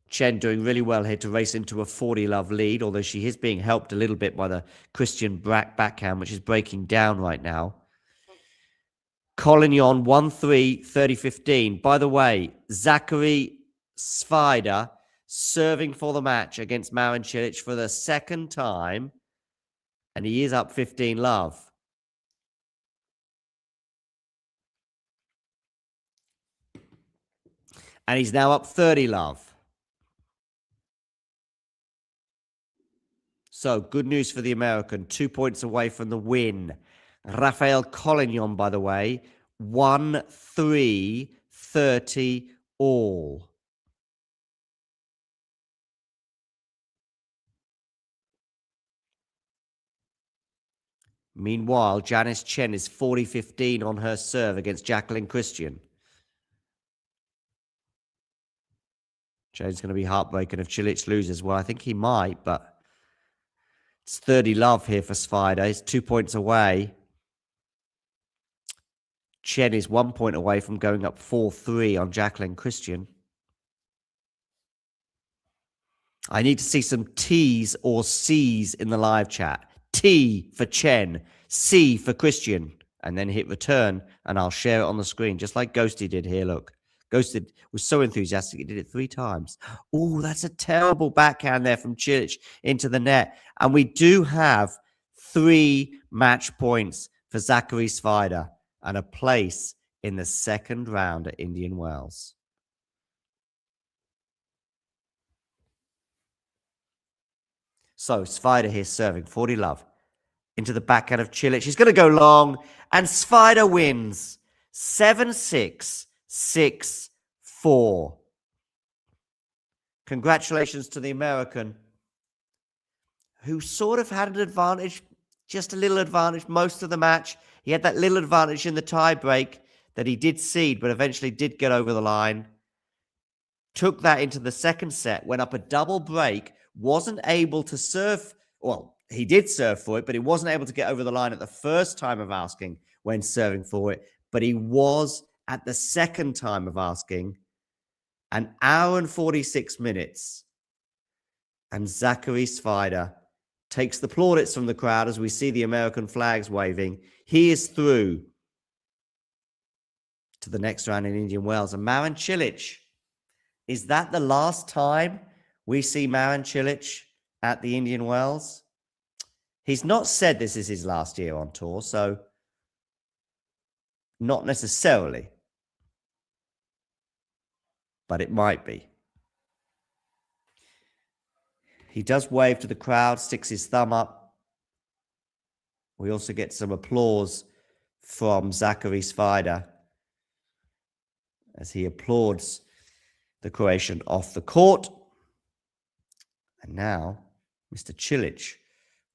Chen doing really well here to race into a 40-love lead, although she is being helped a little bit by the Christian backhand, which is breaking down right now. Collignon 1-3, 30-15. By the way, Zachary Svider serving for the match against Marin Cilic for the second time, and he is up 15-love. And he's now up 30-love. So, good news for the American. 2 points away from the win. Rafael Collignon, by the way, 1-3, 30 all. Meanwhile, Janice Chen is 40-15 on her serve against Jacqueline Christian. Chen's going to be heartbroken if Cilic loses. Well, I think he might, but it's 30 love here for Svider. He's 2 points away. Chen is 1 point away from going up 4-3 on Jacqueline Christian. I need to see some T's or C's in the live chat. T for Chen, C for Christian, and then hit return, and I'll share it on the screen, just like Ghosty did here. Look, Ghosty was so enthusiastic, he did it 3 times. Oh, that's a terrible backhand there from Cilic into the net. And we do have 3 match points for Zachary Svider and a place in the second round at Indian Wells. So Svider here serving 40 love into the backhand of Cilic. He's going to go long, and Svider wins 7-6, 6-4. Congratulations to the American, who sort of had an advantage, just a little advantage most of the match. He had that little advantage in the tie break that he did cede, but eventually did get over the line. Took that into the second set, went up a double break, wasn't able to serve. Well, he did serve for it, but he wasn't able to get over the line at the first time of asking when serving for it. But he was at the second time of asking, an hour and 46 minutes. And Zachary Svider takes the plaudits from the crowd as we see the American flags waving. He is through to the next round in Indian Wells. And Marin Cilic, is that the last time we see Marin Cilic at the Indian Wells? He's not said this is his last year on tour, so not necessarily. But it might be. He does wave to the crowd, sticks his thumb up. We also get some applause from Zachary Svider as he applauds the Croatian off the court. And now Mr. Cilic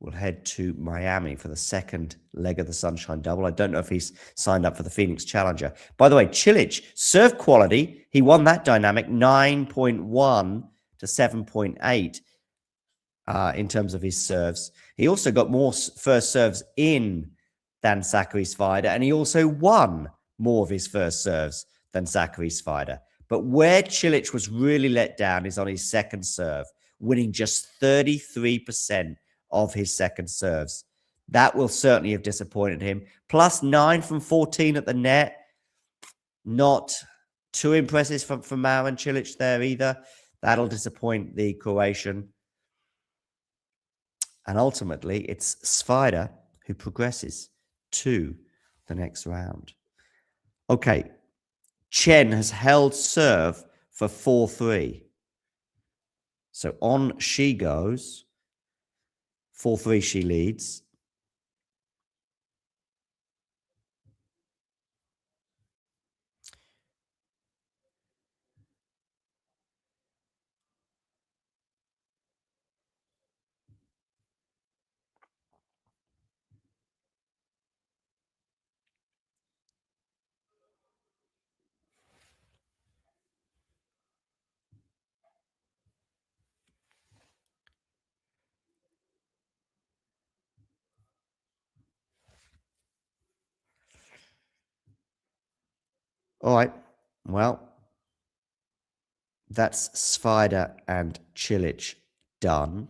will head to Miami for the second leg of the Sunshine Double. I don't know if he's signed up for the Phoenix Challenger. By the way, Cilic, serve quality, he won that dynamic 9.1 to 7.8 in terms of his serves. He also got more first serves in than Zachary Svider, and he also won more of his first serves than Zachary Svider. But where Cilic was really let down is on his second serve, winning just 33% of his second serves. That will certainly have disappointed him. Plus 9 from 14 at the net. Not too impressive from Marin Cilic there either. That'll disappoint the Croatian. And ultimately, it's Svider who progresses to the next round. Okay. Chen has held serve for 4-3. So on she goes. 4-3 she leads. All right. Well, that's Svider and Cilic done.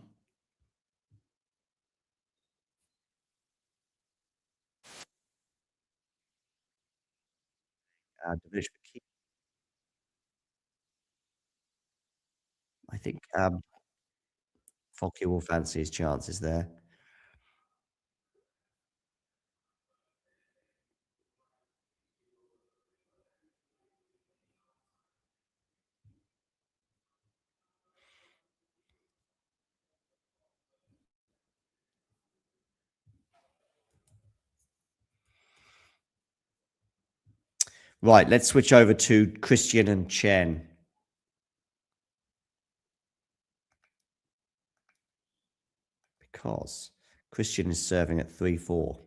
I think Fokke will fancy his chances there. Right, let's switch over to Christian and Chen. Because Christian is serving at 3-4.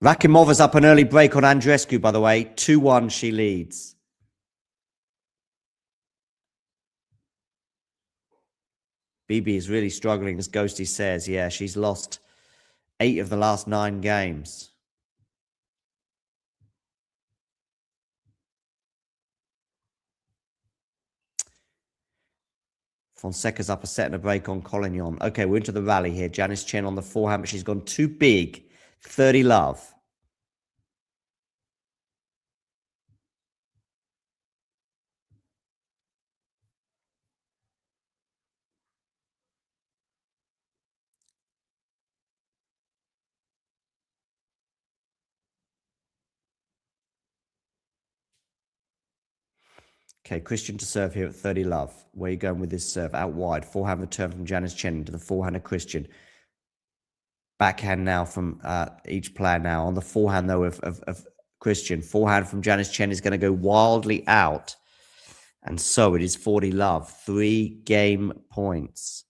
Rakhimova's up an early break on Andreescu, by the way. 2-1 she leads. BB is really struggling, as Ghosty says. Yeah, she's lost 8 of the last 9 games. Fonseca's up a set and a break on Collignon. Okay, we're into the rally here. Janice Chen on the forehand, but she's gone too big. 30 love. Okay, Christian to serve here at 30 love. Where are you going with this serve? Out wide. Forehand return from Janice Chen into the forehand of Christian. Backhand now from each player now. On the forehand, though, of Christian. Forehand from Janice Chen is going to go wildly out. And so it is 40 love. 3 game points.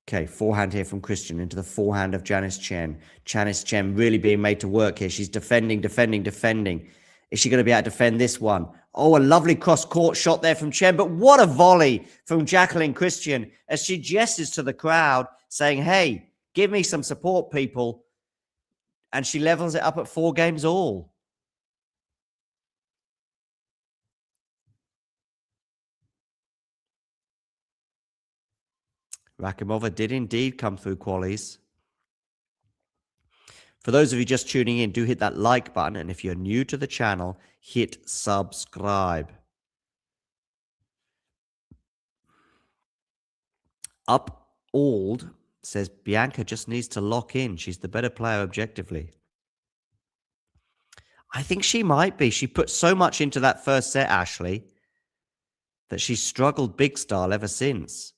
Okay, forehand here from Christian into the forehand of Janice Chen. Janice Chen really being made to work here. She's defending. Is she going to be able to defend this one? Oh, a lovely cross-court shot there from Chen, but what a volley from Jacqueline Christian as she gestures to the crowd saying, hey, give me some support, people. And she levels it up at 4 games all. Rakhimova did indeed come through qualies. For those of you just tuning in, do hit that like button. And if you're new to the channel, hit subscribe. Up Ald says Bianca just needs to lock in. She's the better player objectively. I think she might be. She put so much into that first set, Ashley, that she's struggled big style ever since.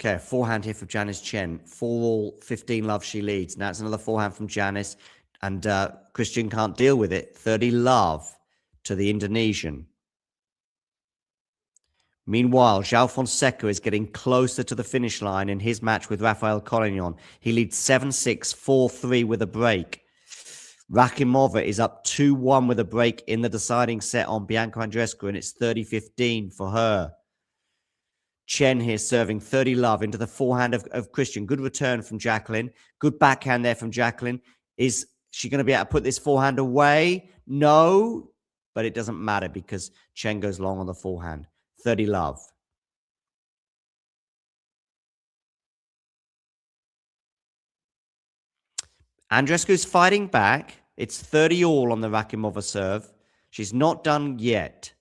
Okay, forehand here from Janice Chen. 4-all, 15 love she leads. Now it's another forehand from Janice. And Christian can't deal with it. 30 love to the Indonesian. Meanwhile, João Fonseca is getting closer to the finish line in his match with Rafael Collignon. He leads 7-6, 4-3 with a break. Rakhimova is up 2-1 with a break in the deciding set on Bianca Andreescu, and it's 30-15 for her. Chen here serving 30 love into the forehand of Christian. Good return from Jacqueline. Good backhand there from Jacqueline. Is she going to be able to put this forehand away? No, but it doesn't matter because Chen goes long on the forehand. 30 love. Andreescu's fighting back. It's 30 all on the Rakhimova serve. She's not done yet.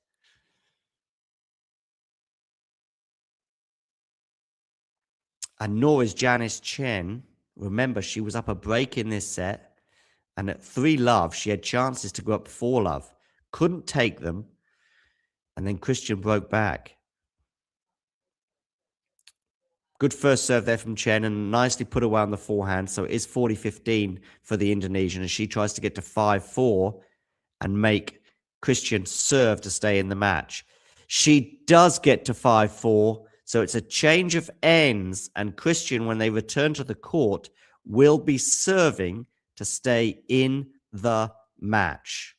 And nor is Janice Chen. Remember, she was up a break in this set. And at 3 love, she had chances to go up 4 love. Couldn't take them. And then Christian broke back. Good first serve there from Chen and nicely put away on the forehand. So it is 40-15 for the Indonesian as she tries to get to 5-4 and make Christian serve to stay in the match. She does get to 5-4. So it's a change of ends, and Christian, when they return to the court, will be serving to stay in the match.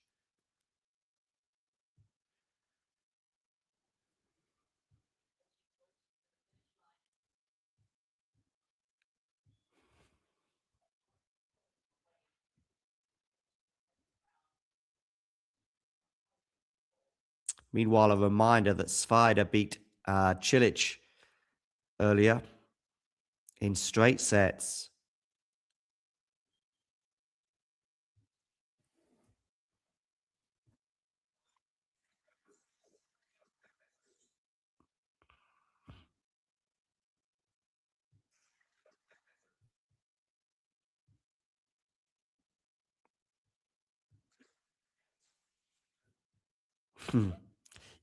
Meanwhile, a reminder that Svider beat Cilic earlier in straight sets.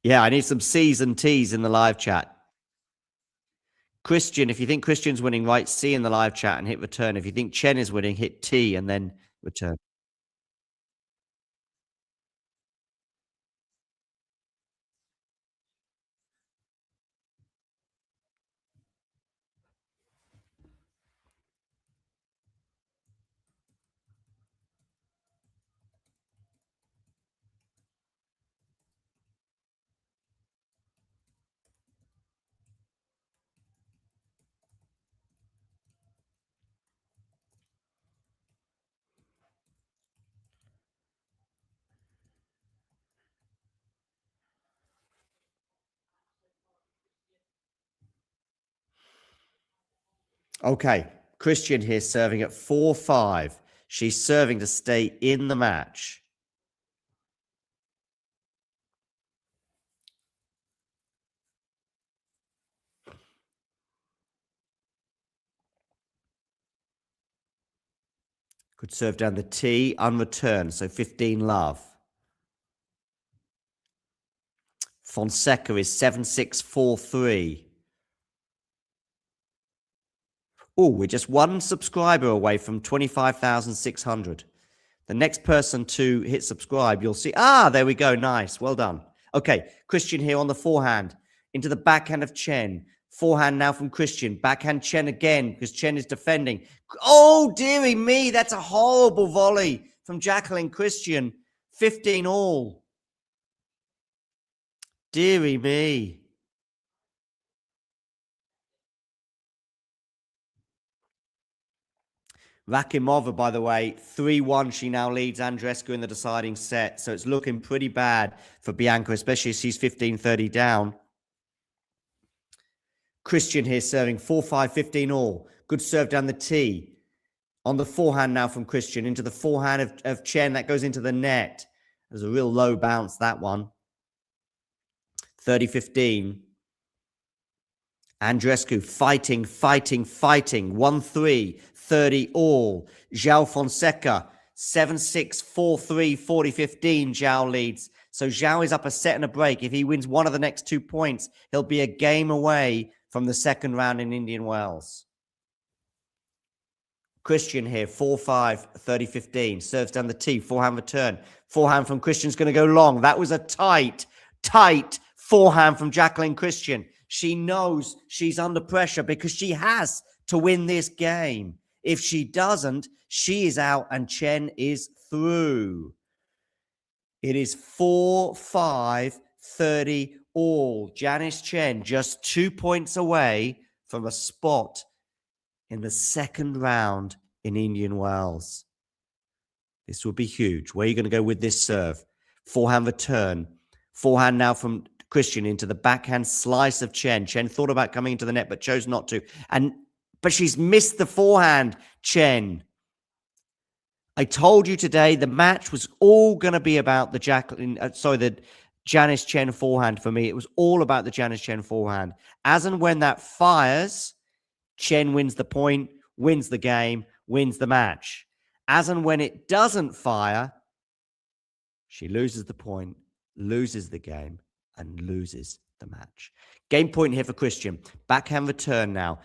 Yeah, I need some C's and T's in the live chat. Christian, if you think Christian's winning, write C in the live chat and hit return. If you think Chen is winning, hit T and then return. Okay, Christian here serving at 4-5. She's serving to stay in the match. Could serve down the T, unreturned, so 15 love. Fonseca is 7-6-4-3. Oh, we're just one subscriber away from 25,600. The next person to hit subscribe, you'll see. Ah, there we go. Nice. Well done. Okay, Christian here on the forehand. Into the backhand of Chen. Forehand now from Christian. Backhand Chen again because Chen is defending. Oh, dearie me. That's a horrible volley from Jacqueline Christian. 15 all. Dearie me. Rakhimova, by the way, 3-1. She now leads Andreescu in the deciding set. So it's looking pretty bad for Bianca, especially as she's 15-30 down. Christian here serving 4-5, 15 all. Good serve down the tee. On the forehand now from Christian into the forehand of Chen. That goes into the net. There's a real low bounce, that one. 30-15. Andreescu fighting. 1-3, 30 all. João Fonseca, 7-6, 4-3, 40-15. João leads. So João is up a set and a break. If he wins one of the next 2 points, he'll be a game away from the second round in Indian Wells. Christian here, 4-5, 30-15. Serves down the tee, forehand return. Forehand from Christian's going to go long. That was a tight forehand from Jacqueline Christian. She knows she's under pressure because she has to win this game. If she doesn't, she is out and Chen is through. It is 4-5, 30 all. Janice Chen just 2 points away from a spot in the second round in Indian Wells. This will be huge. Where are you going to go with this serve? Forehand return. Forehand now from Christian into the backhand slice of Chen. Chen thought about coming into the net but chose not to. But she's missed the forehand, Chen. I told you today the match was all going to be about the Janice Chen forehand for me. It was all about the Janice Chen forehand. As and when that fires, Chen wins the point, wins the game, wins the match. As and when it doesn't fire, she loses the point, loses the game, and loses the match. Game point here for Christian. Backhand return now.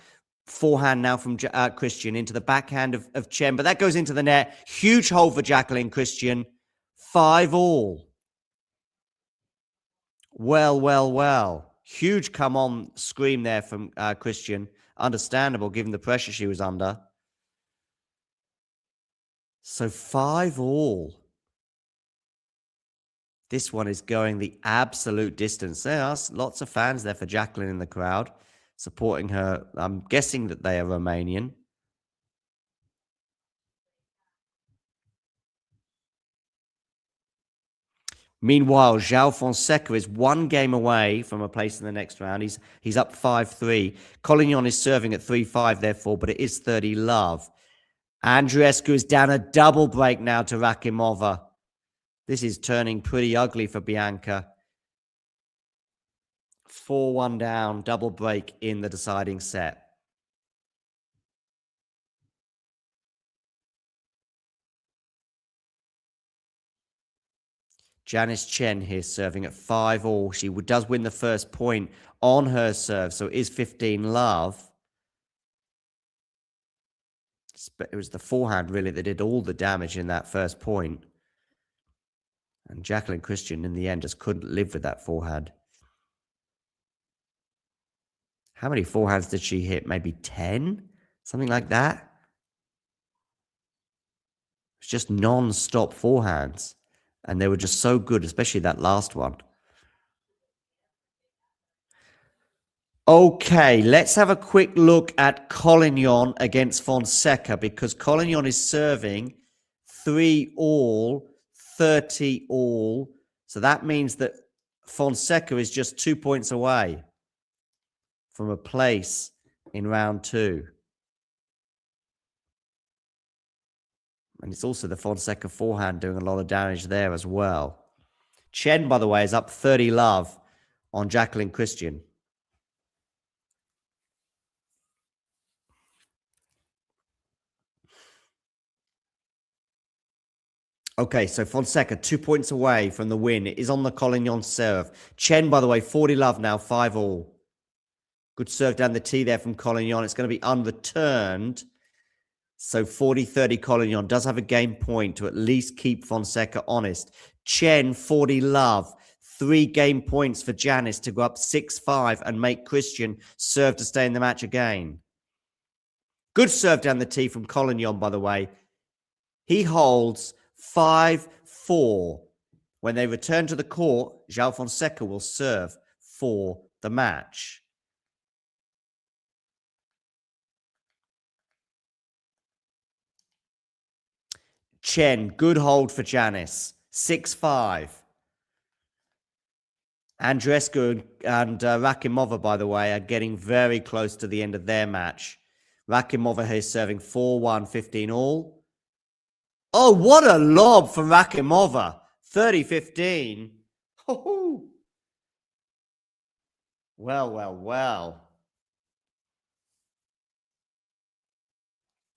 Forehand now from Christian into the backhand of Chen, but that goes into the net. Huge hole for Jacqueline Christian. 5 all. Well. Huge come on scream there from Christian. Understandable given the pressure she was under. So 5 all. This one is going the absolute distance. There are lots of fans there for Jacqueline in the crowd, supporting her. I'm guessing that they are Romanian. Meanwhile, João Fonseca is 1 game away from a place in the next round. He's up 5-3. Collignon is serving at 3-5, therefore, but it is 30 love. Andreescu is down a double break now to Rakhimova. This is turning pretty ugly for Bianca. 4-1 down, double break in the deciding set. Janice Chen here serving at 5-all. She does win the first point on her serve, so it is 15-love. It was the forehand, really, that did all the damage in that first point. And Jacqueline Christian, in the end, just couldn't live with that forehand. How many forehands did she hit? Maybe 10? Something like that? It's just non-stop forehands. And they were just so good, especially that last one. Okay, let's have a quick look at Collignon against Fonseca, because Collignon is serving 3-all, 30-all. So that means that Fonseca is just 2 points away from a place in round 2. And it's also the Fonseca forehand doing a lot of damage there as well. Chen, by the way, is up 30-love on Jacqueline Christian. Okay, so Fonseca, 2 points away from the win. It is on the Collignon serve. Chen, by the way, 40-love now, 5-all. Good serve down the tee there from Collignon. It's going to be unreturned. So 40-30 Collignon does have a game point to at least keep Fonseca honest. Chen, 40-love. 3 game points for Janice to go up 6-5 and make Christian serve to stay in the match again. Good serve down the tee from Collignon, by the way. He holds 5-4. When they return to the court, João Fonseca will serve for the match. Chen, good hold for Janice. 6-5. Andreescu and Rakhimova, by the way, are getting very close to the end of their match. Rakhimova here serving 4-1, 15-all. Oh, what a lob from Rakhimova. 30-15. Oh, well.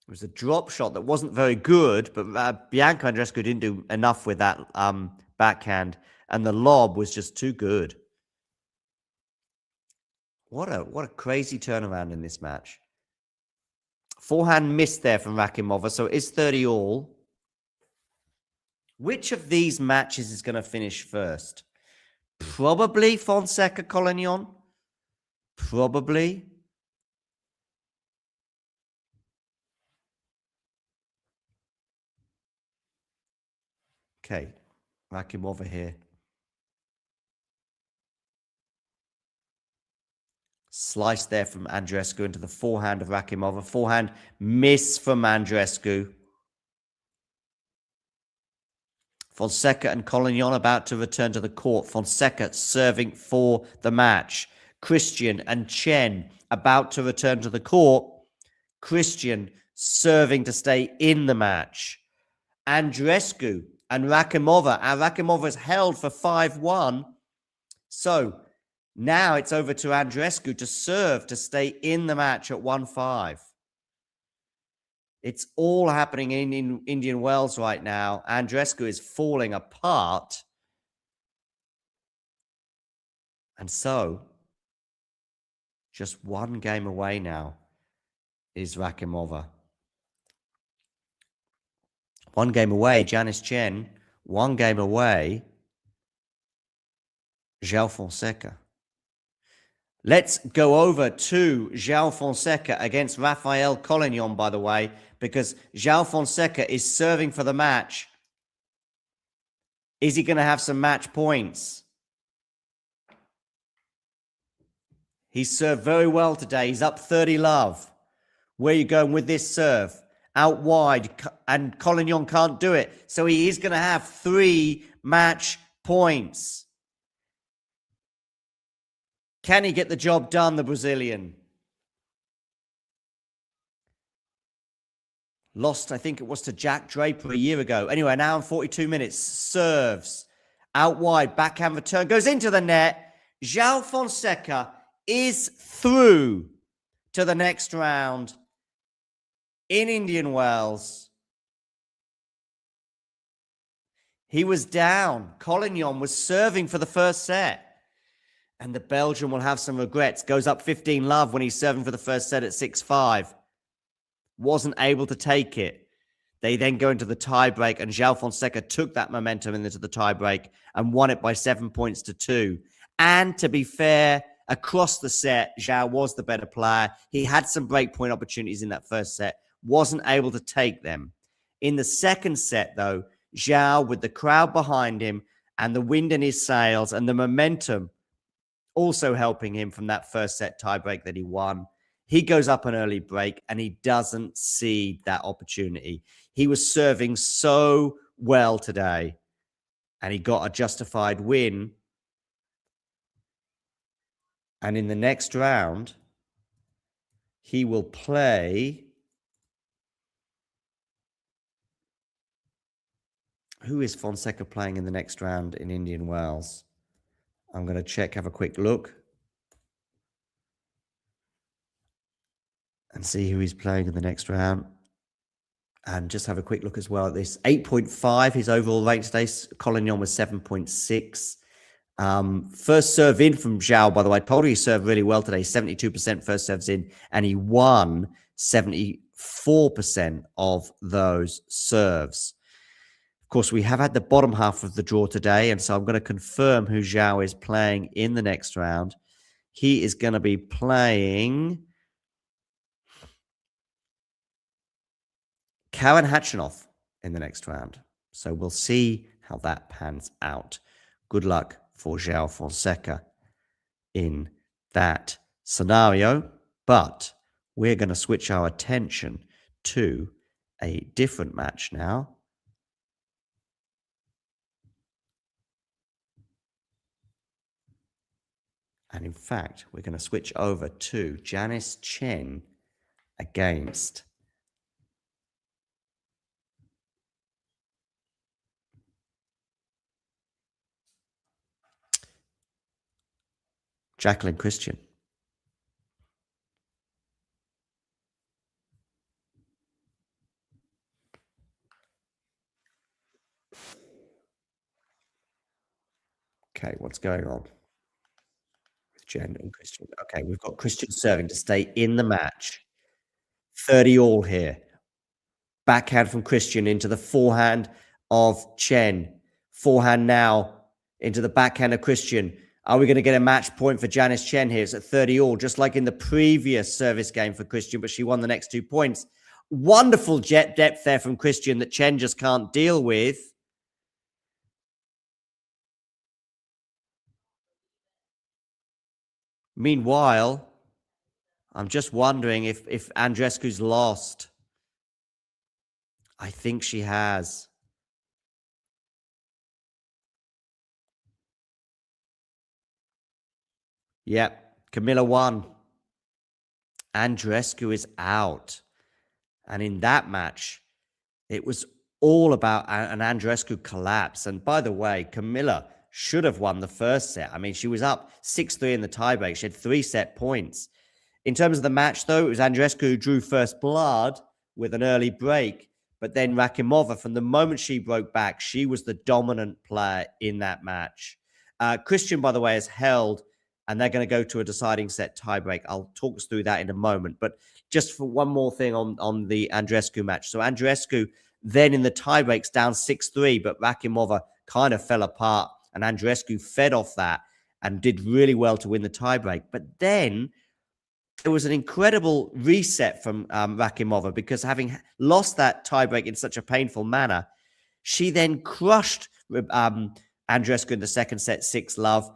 It was a drop shot that wasn't very good, but Bianca Andreescu didn't do enough with that backhand, and the lob was just too good. What a crazy turnaround in this match. Forehand missed there from Rakhimova, so it is 30-all. Which of these matches is going to finish first? Probably Fonseca Collignon. Probably. Okay, Rakhimova here. Slice there from Andreescu into the forehand of Rakhimova. Forehand miss from Andreescu. Fonseca and Collignon about to return to the court. Fonseca serving for the match. Christian and Chen about to return to the court. Christian serving to stay in the match. Andreescu and Rakhimova. And Rakhimova is held for 5-1. So now it's over to Andreescu to serve to stay in the match at 1-5. It's all happening in Indian Wells right now. Andreescu is falling apart. And so, just one game away now is Rakhimova. One game away, Janice Chen. One game away, João Fonseca. Let's go over to João Fonseca against Rafael Collignon, by the way, because João Fonseca is serving for the match. Is he going to have some match points? He served very well today. He's up 30-love. Where are you going with this serve? Out wide, and Collignon can't do it. So he is going to have 3 match points. Can he get the job done, the Brazilian? Lost, I think it was to Jack Draper a year ago. Anyway, now in 42 minutes, serves. Out wide, backhand return, goes into the net. João Fonseca is through to the next round in Indian Wells. He was down. Collignon was serving for the first set. And the Belgian will have some regrets. Goes up 15-love when he's serving for the first set at 6-5. Wasn't able to take it. They then go into the tiebreak, and João Fonseca took that momentum into the tiebreak and won it by 7 points to 2. And to be fair, across the set, João was the better player. He had some breakpoint opportunities in that first set, wasn't able to take them. In the second set, though, João, with the crowd behind him and the wind in his sails and the momentum also helping him from that first set tiebreak that he won, he goes up an early break and he doesn't cede that opportunity. He was serving so well today and he got a justified win. And in the next round, he will play... Who is Fonseca playing in the next round in Indian Wells? I'm going to check, have a quick look. And see who he's playing in the next round. And just have a quick look as well at this. 8.5, his overall rank today. Collignon was 7.6. First serve in from João, by the way. I told you he served really well today. 72% first serves in. And he won 74% of those serves. Of course, we have had the bottom half of the draw today, and so I'm going to confirm who João is playing in the next round. He is going to be playing Karen Khachanov in the next round. So we'll see how that pans out. Good luck for João Fonseca in that scenario. But we're going to switch our attention to a different match now. And in fact, we're going to switch over to Janice Chen against Jacqueline Christian. Okay, what's going on? Jen and Christian. Okay, we've got Christian serving to stay in the match. 30 all here. Backhand from Christian into the forehand of Chen. Forehand now into the backhand of Christian. Are we going to get a match point for Janice Chen here? It's at 30 all, just like in the previous service game for Christian, but she won the next 2 points. Wonderful jet depth there from Christian that Chen just can't deal with. Meanwhile, I'm just wondering if Andreescu's lost. I think she has. Yep, Kamilla won. Andreescu is out. And in that match, it was all about an Andreescu collapse. And by the way, Kamilla should have won the first set. I mean, she was up 6-3 in the tiebreak. She had 3 set points. In terms of the match, though, it was Andreescu who drew first blood with an early break. But then Rakhimova, from the moment she broke back, she was the dominant player in that match. Christian, by the way, is held, and they're going to go to a deciding set tiebreak. I'll talk us through that in a moment. But just for one more thing on the Andreescu match. So Andreescu then in the tiebreaks down 6-3, but Rakhimova kind of fell apart, and Andreescu fed off that and did really well to win the tiebreak. But then there was an incredible reset from Rakhimova, because having lost that tiebreak in such a painful manner, she then crushed Andreescu in the second set, 6-love.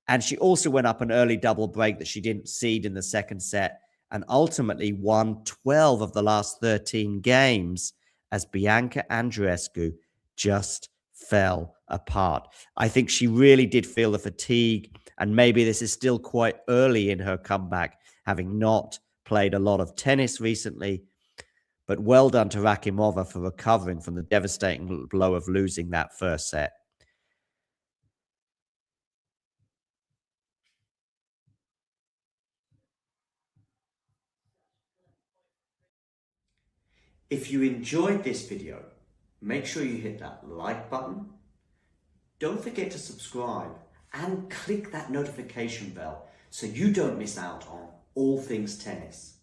And she also went up an early double break that she didn't cede in the second set, and ultimately won 12 of the last 13 games as Bianca Andreescu just fell apart. I think she really did feel the fatigue, and maybe this is still quite early in her comeback, having not played a lot of tennis recently. But well done to Rakhimova for recovering from the devastating blow of losing that first set. If you enjoyed this video, make sure you hit that like button Don't forget to subscribe and click that notification bell so you don't miss out on all things tennis.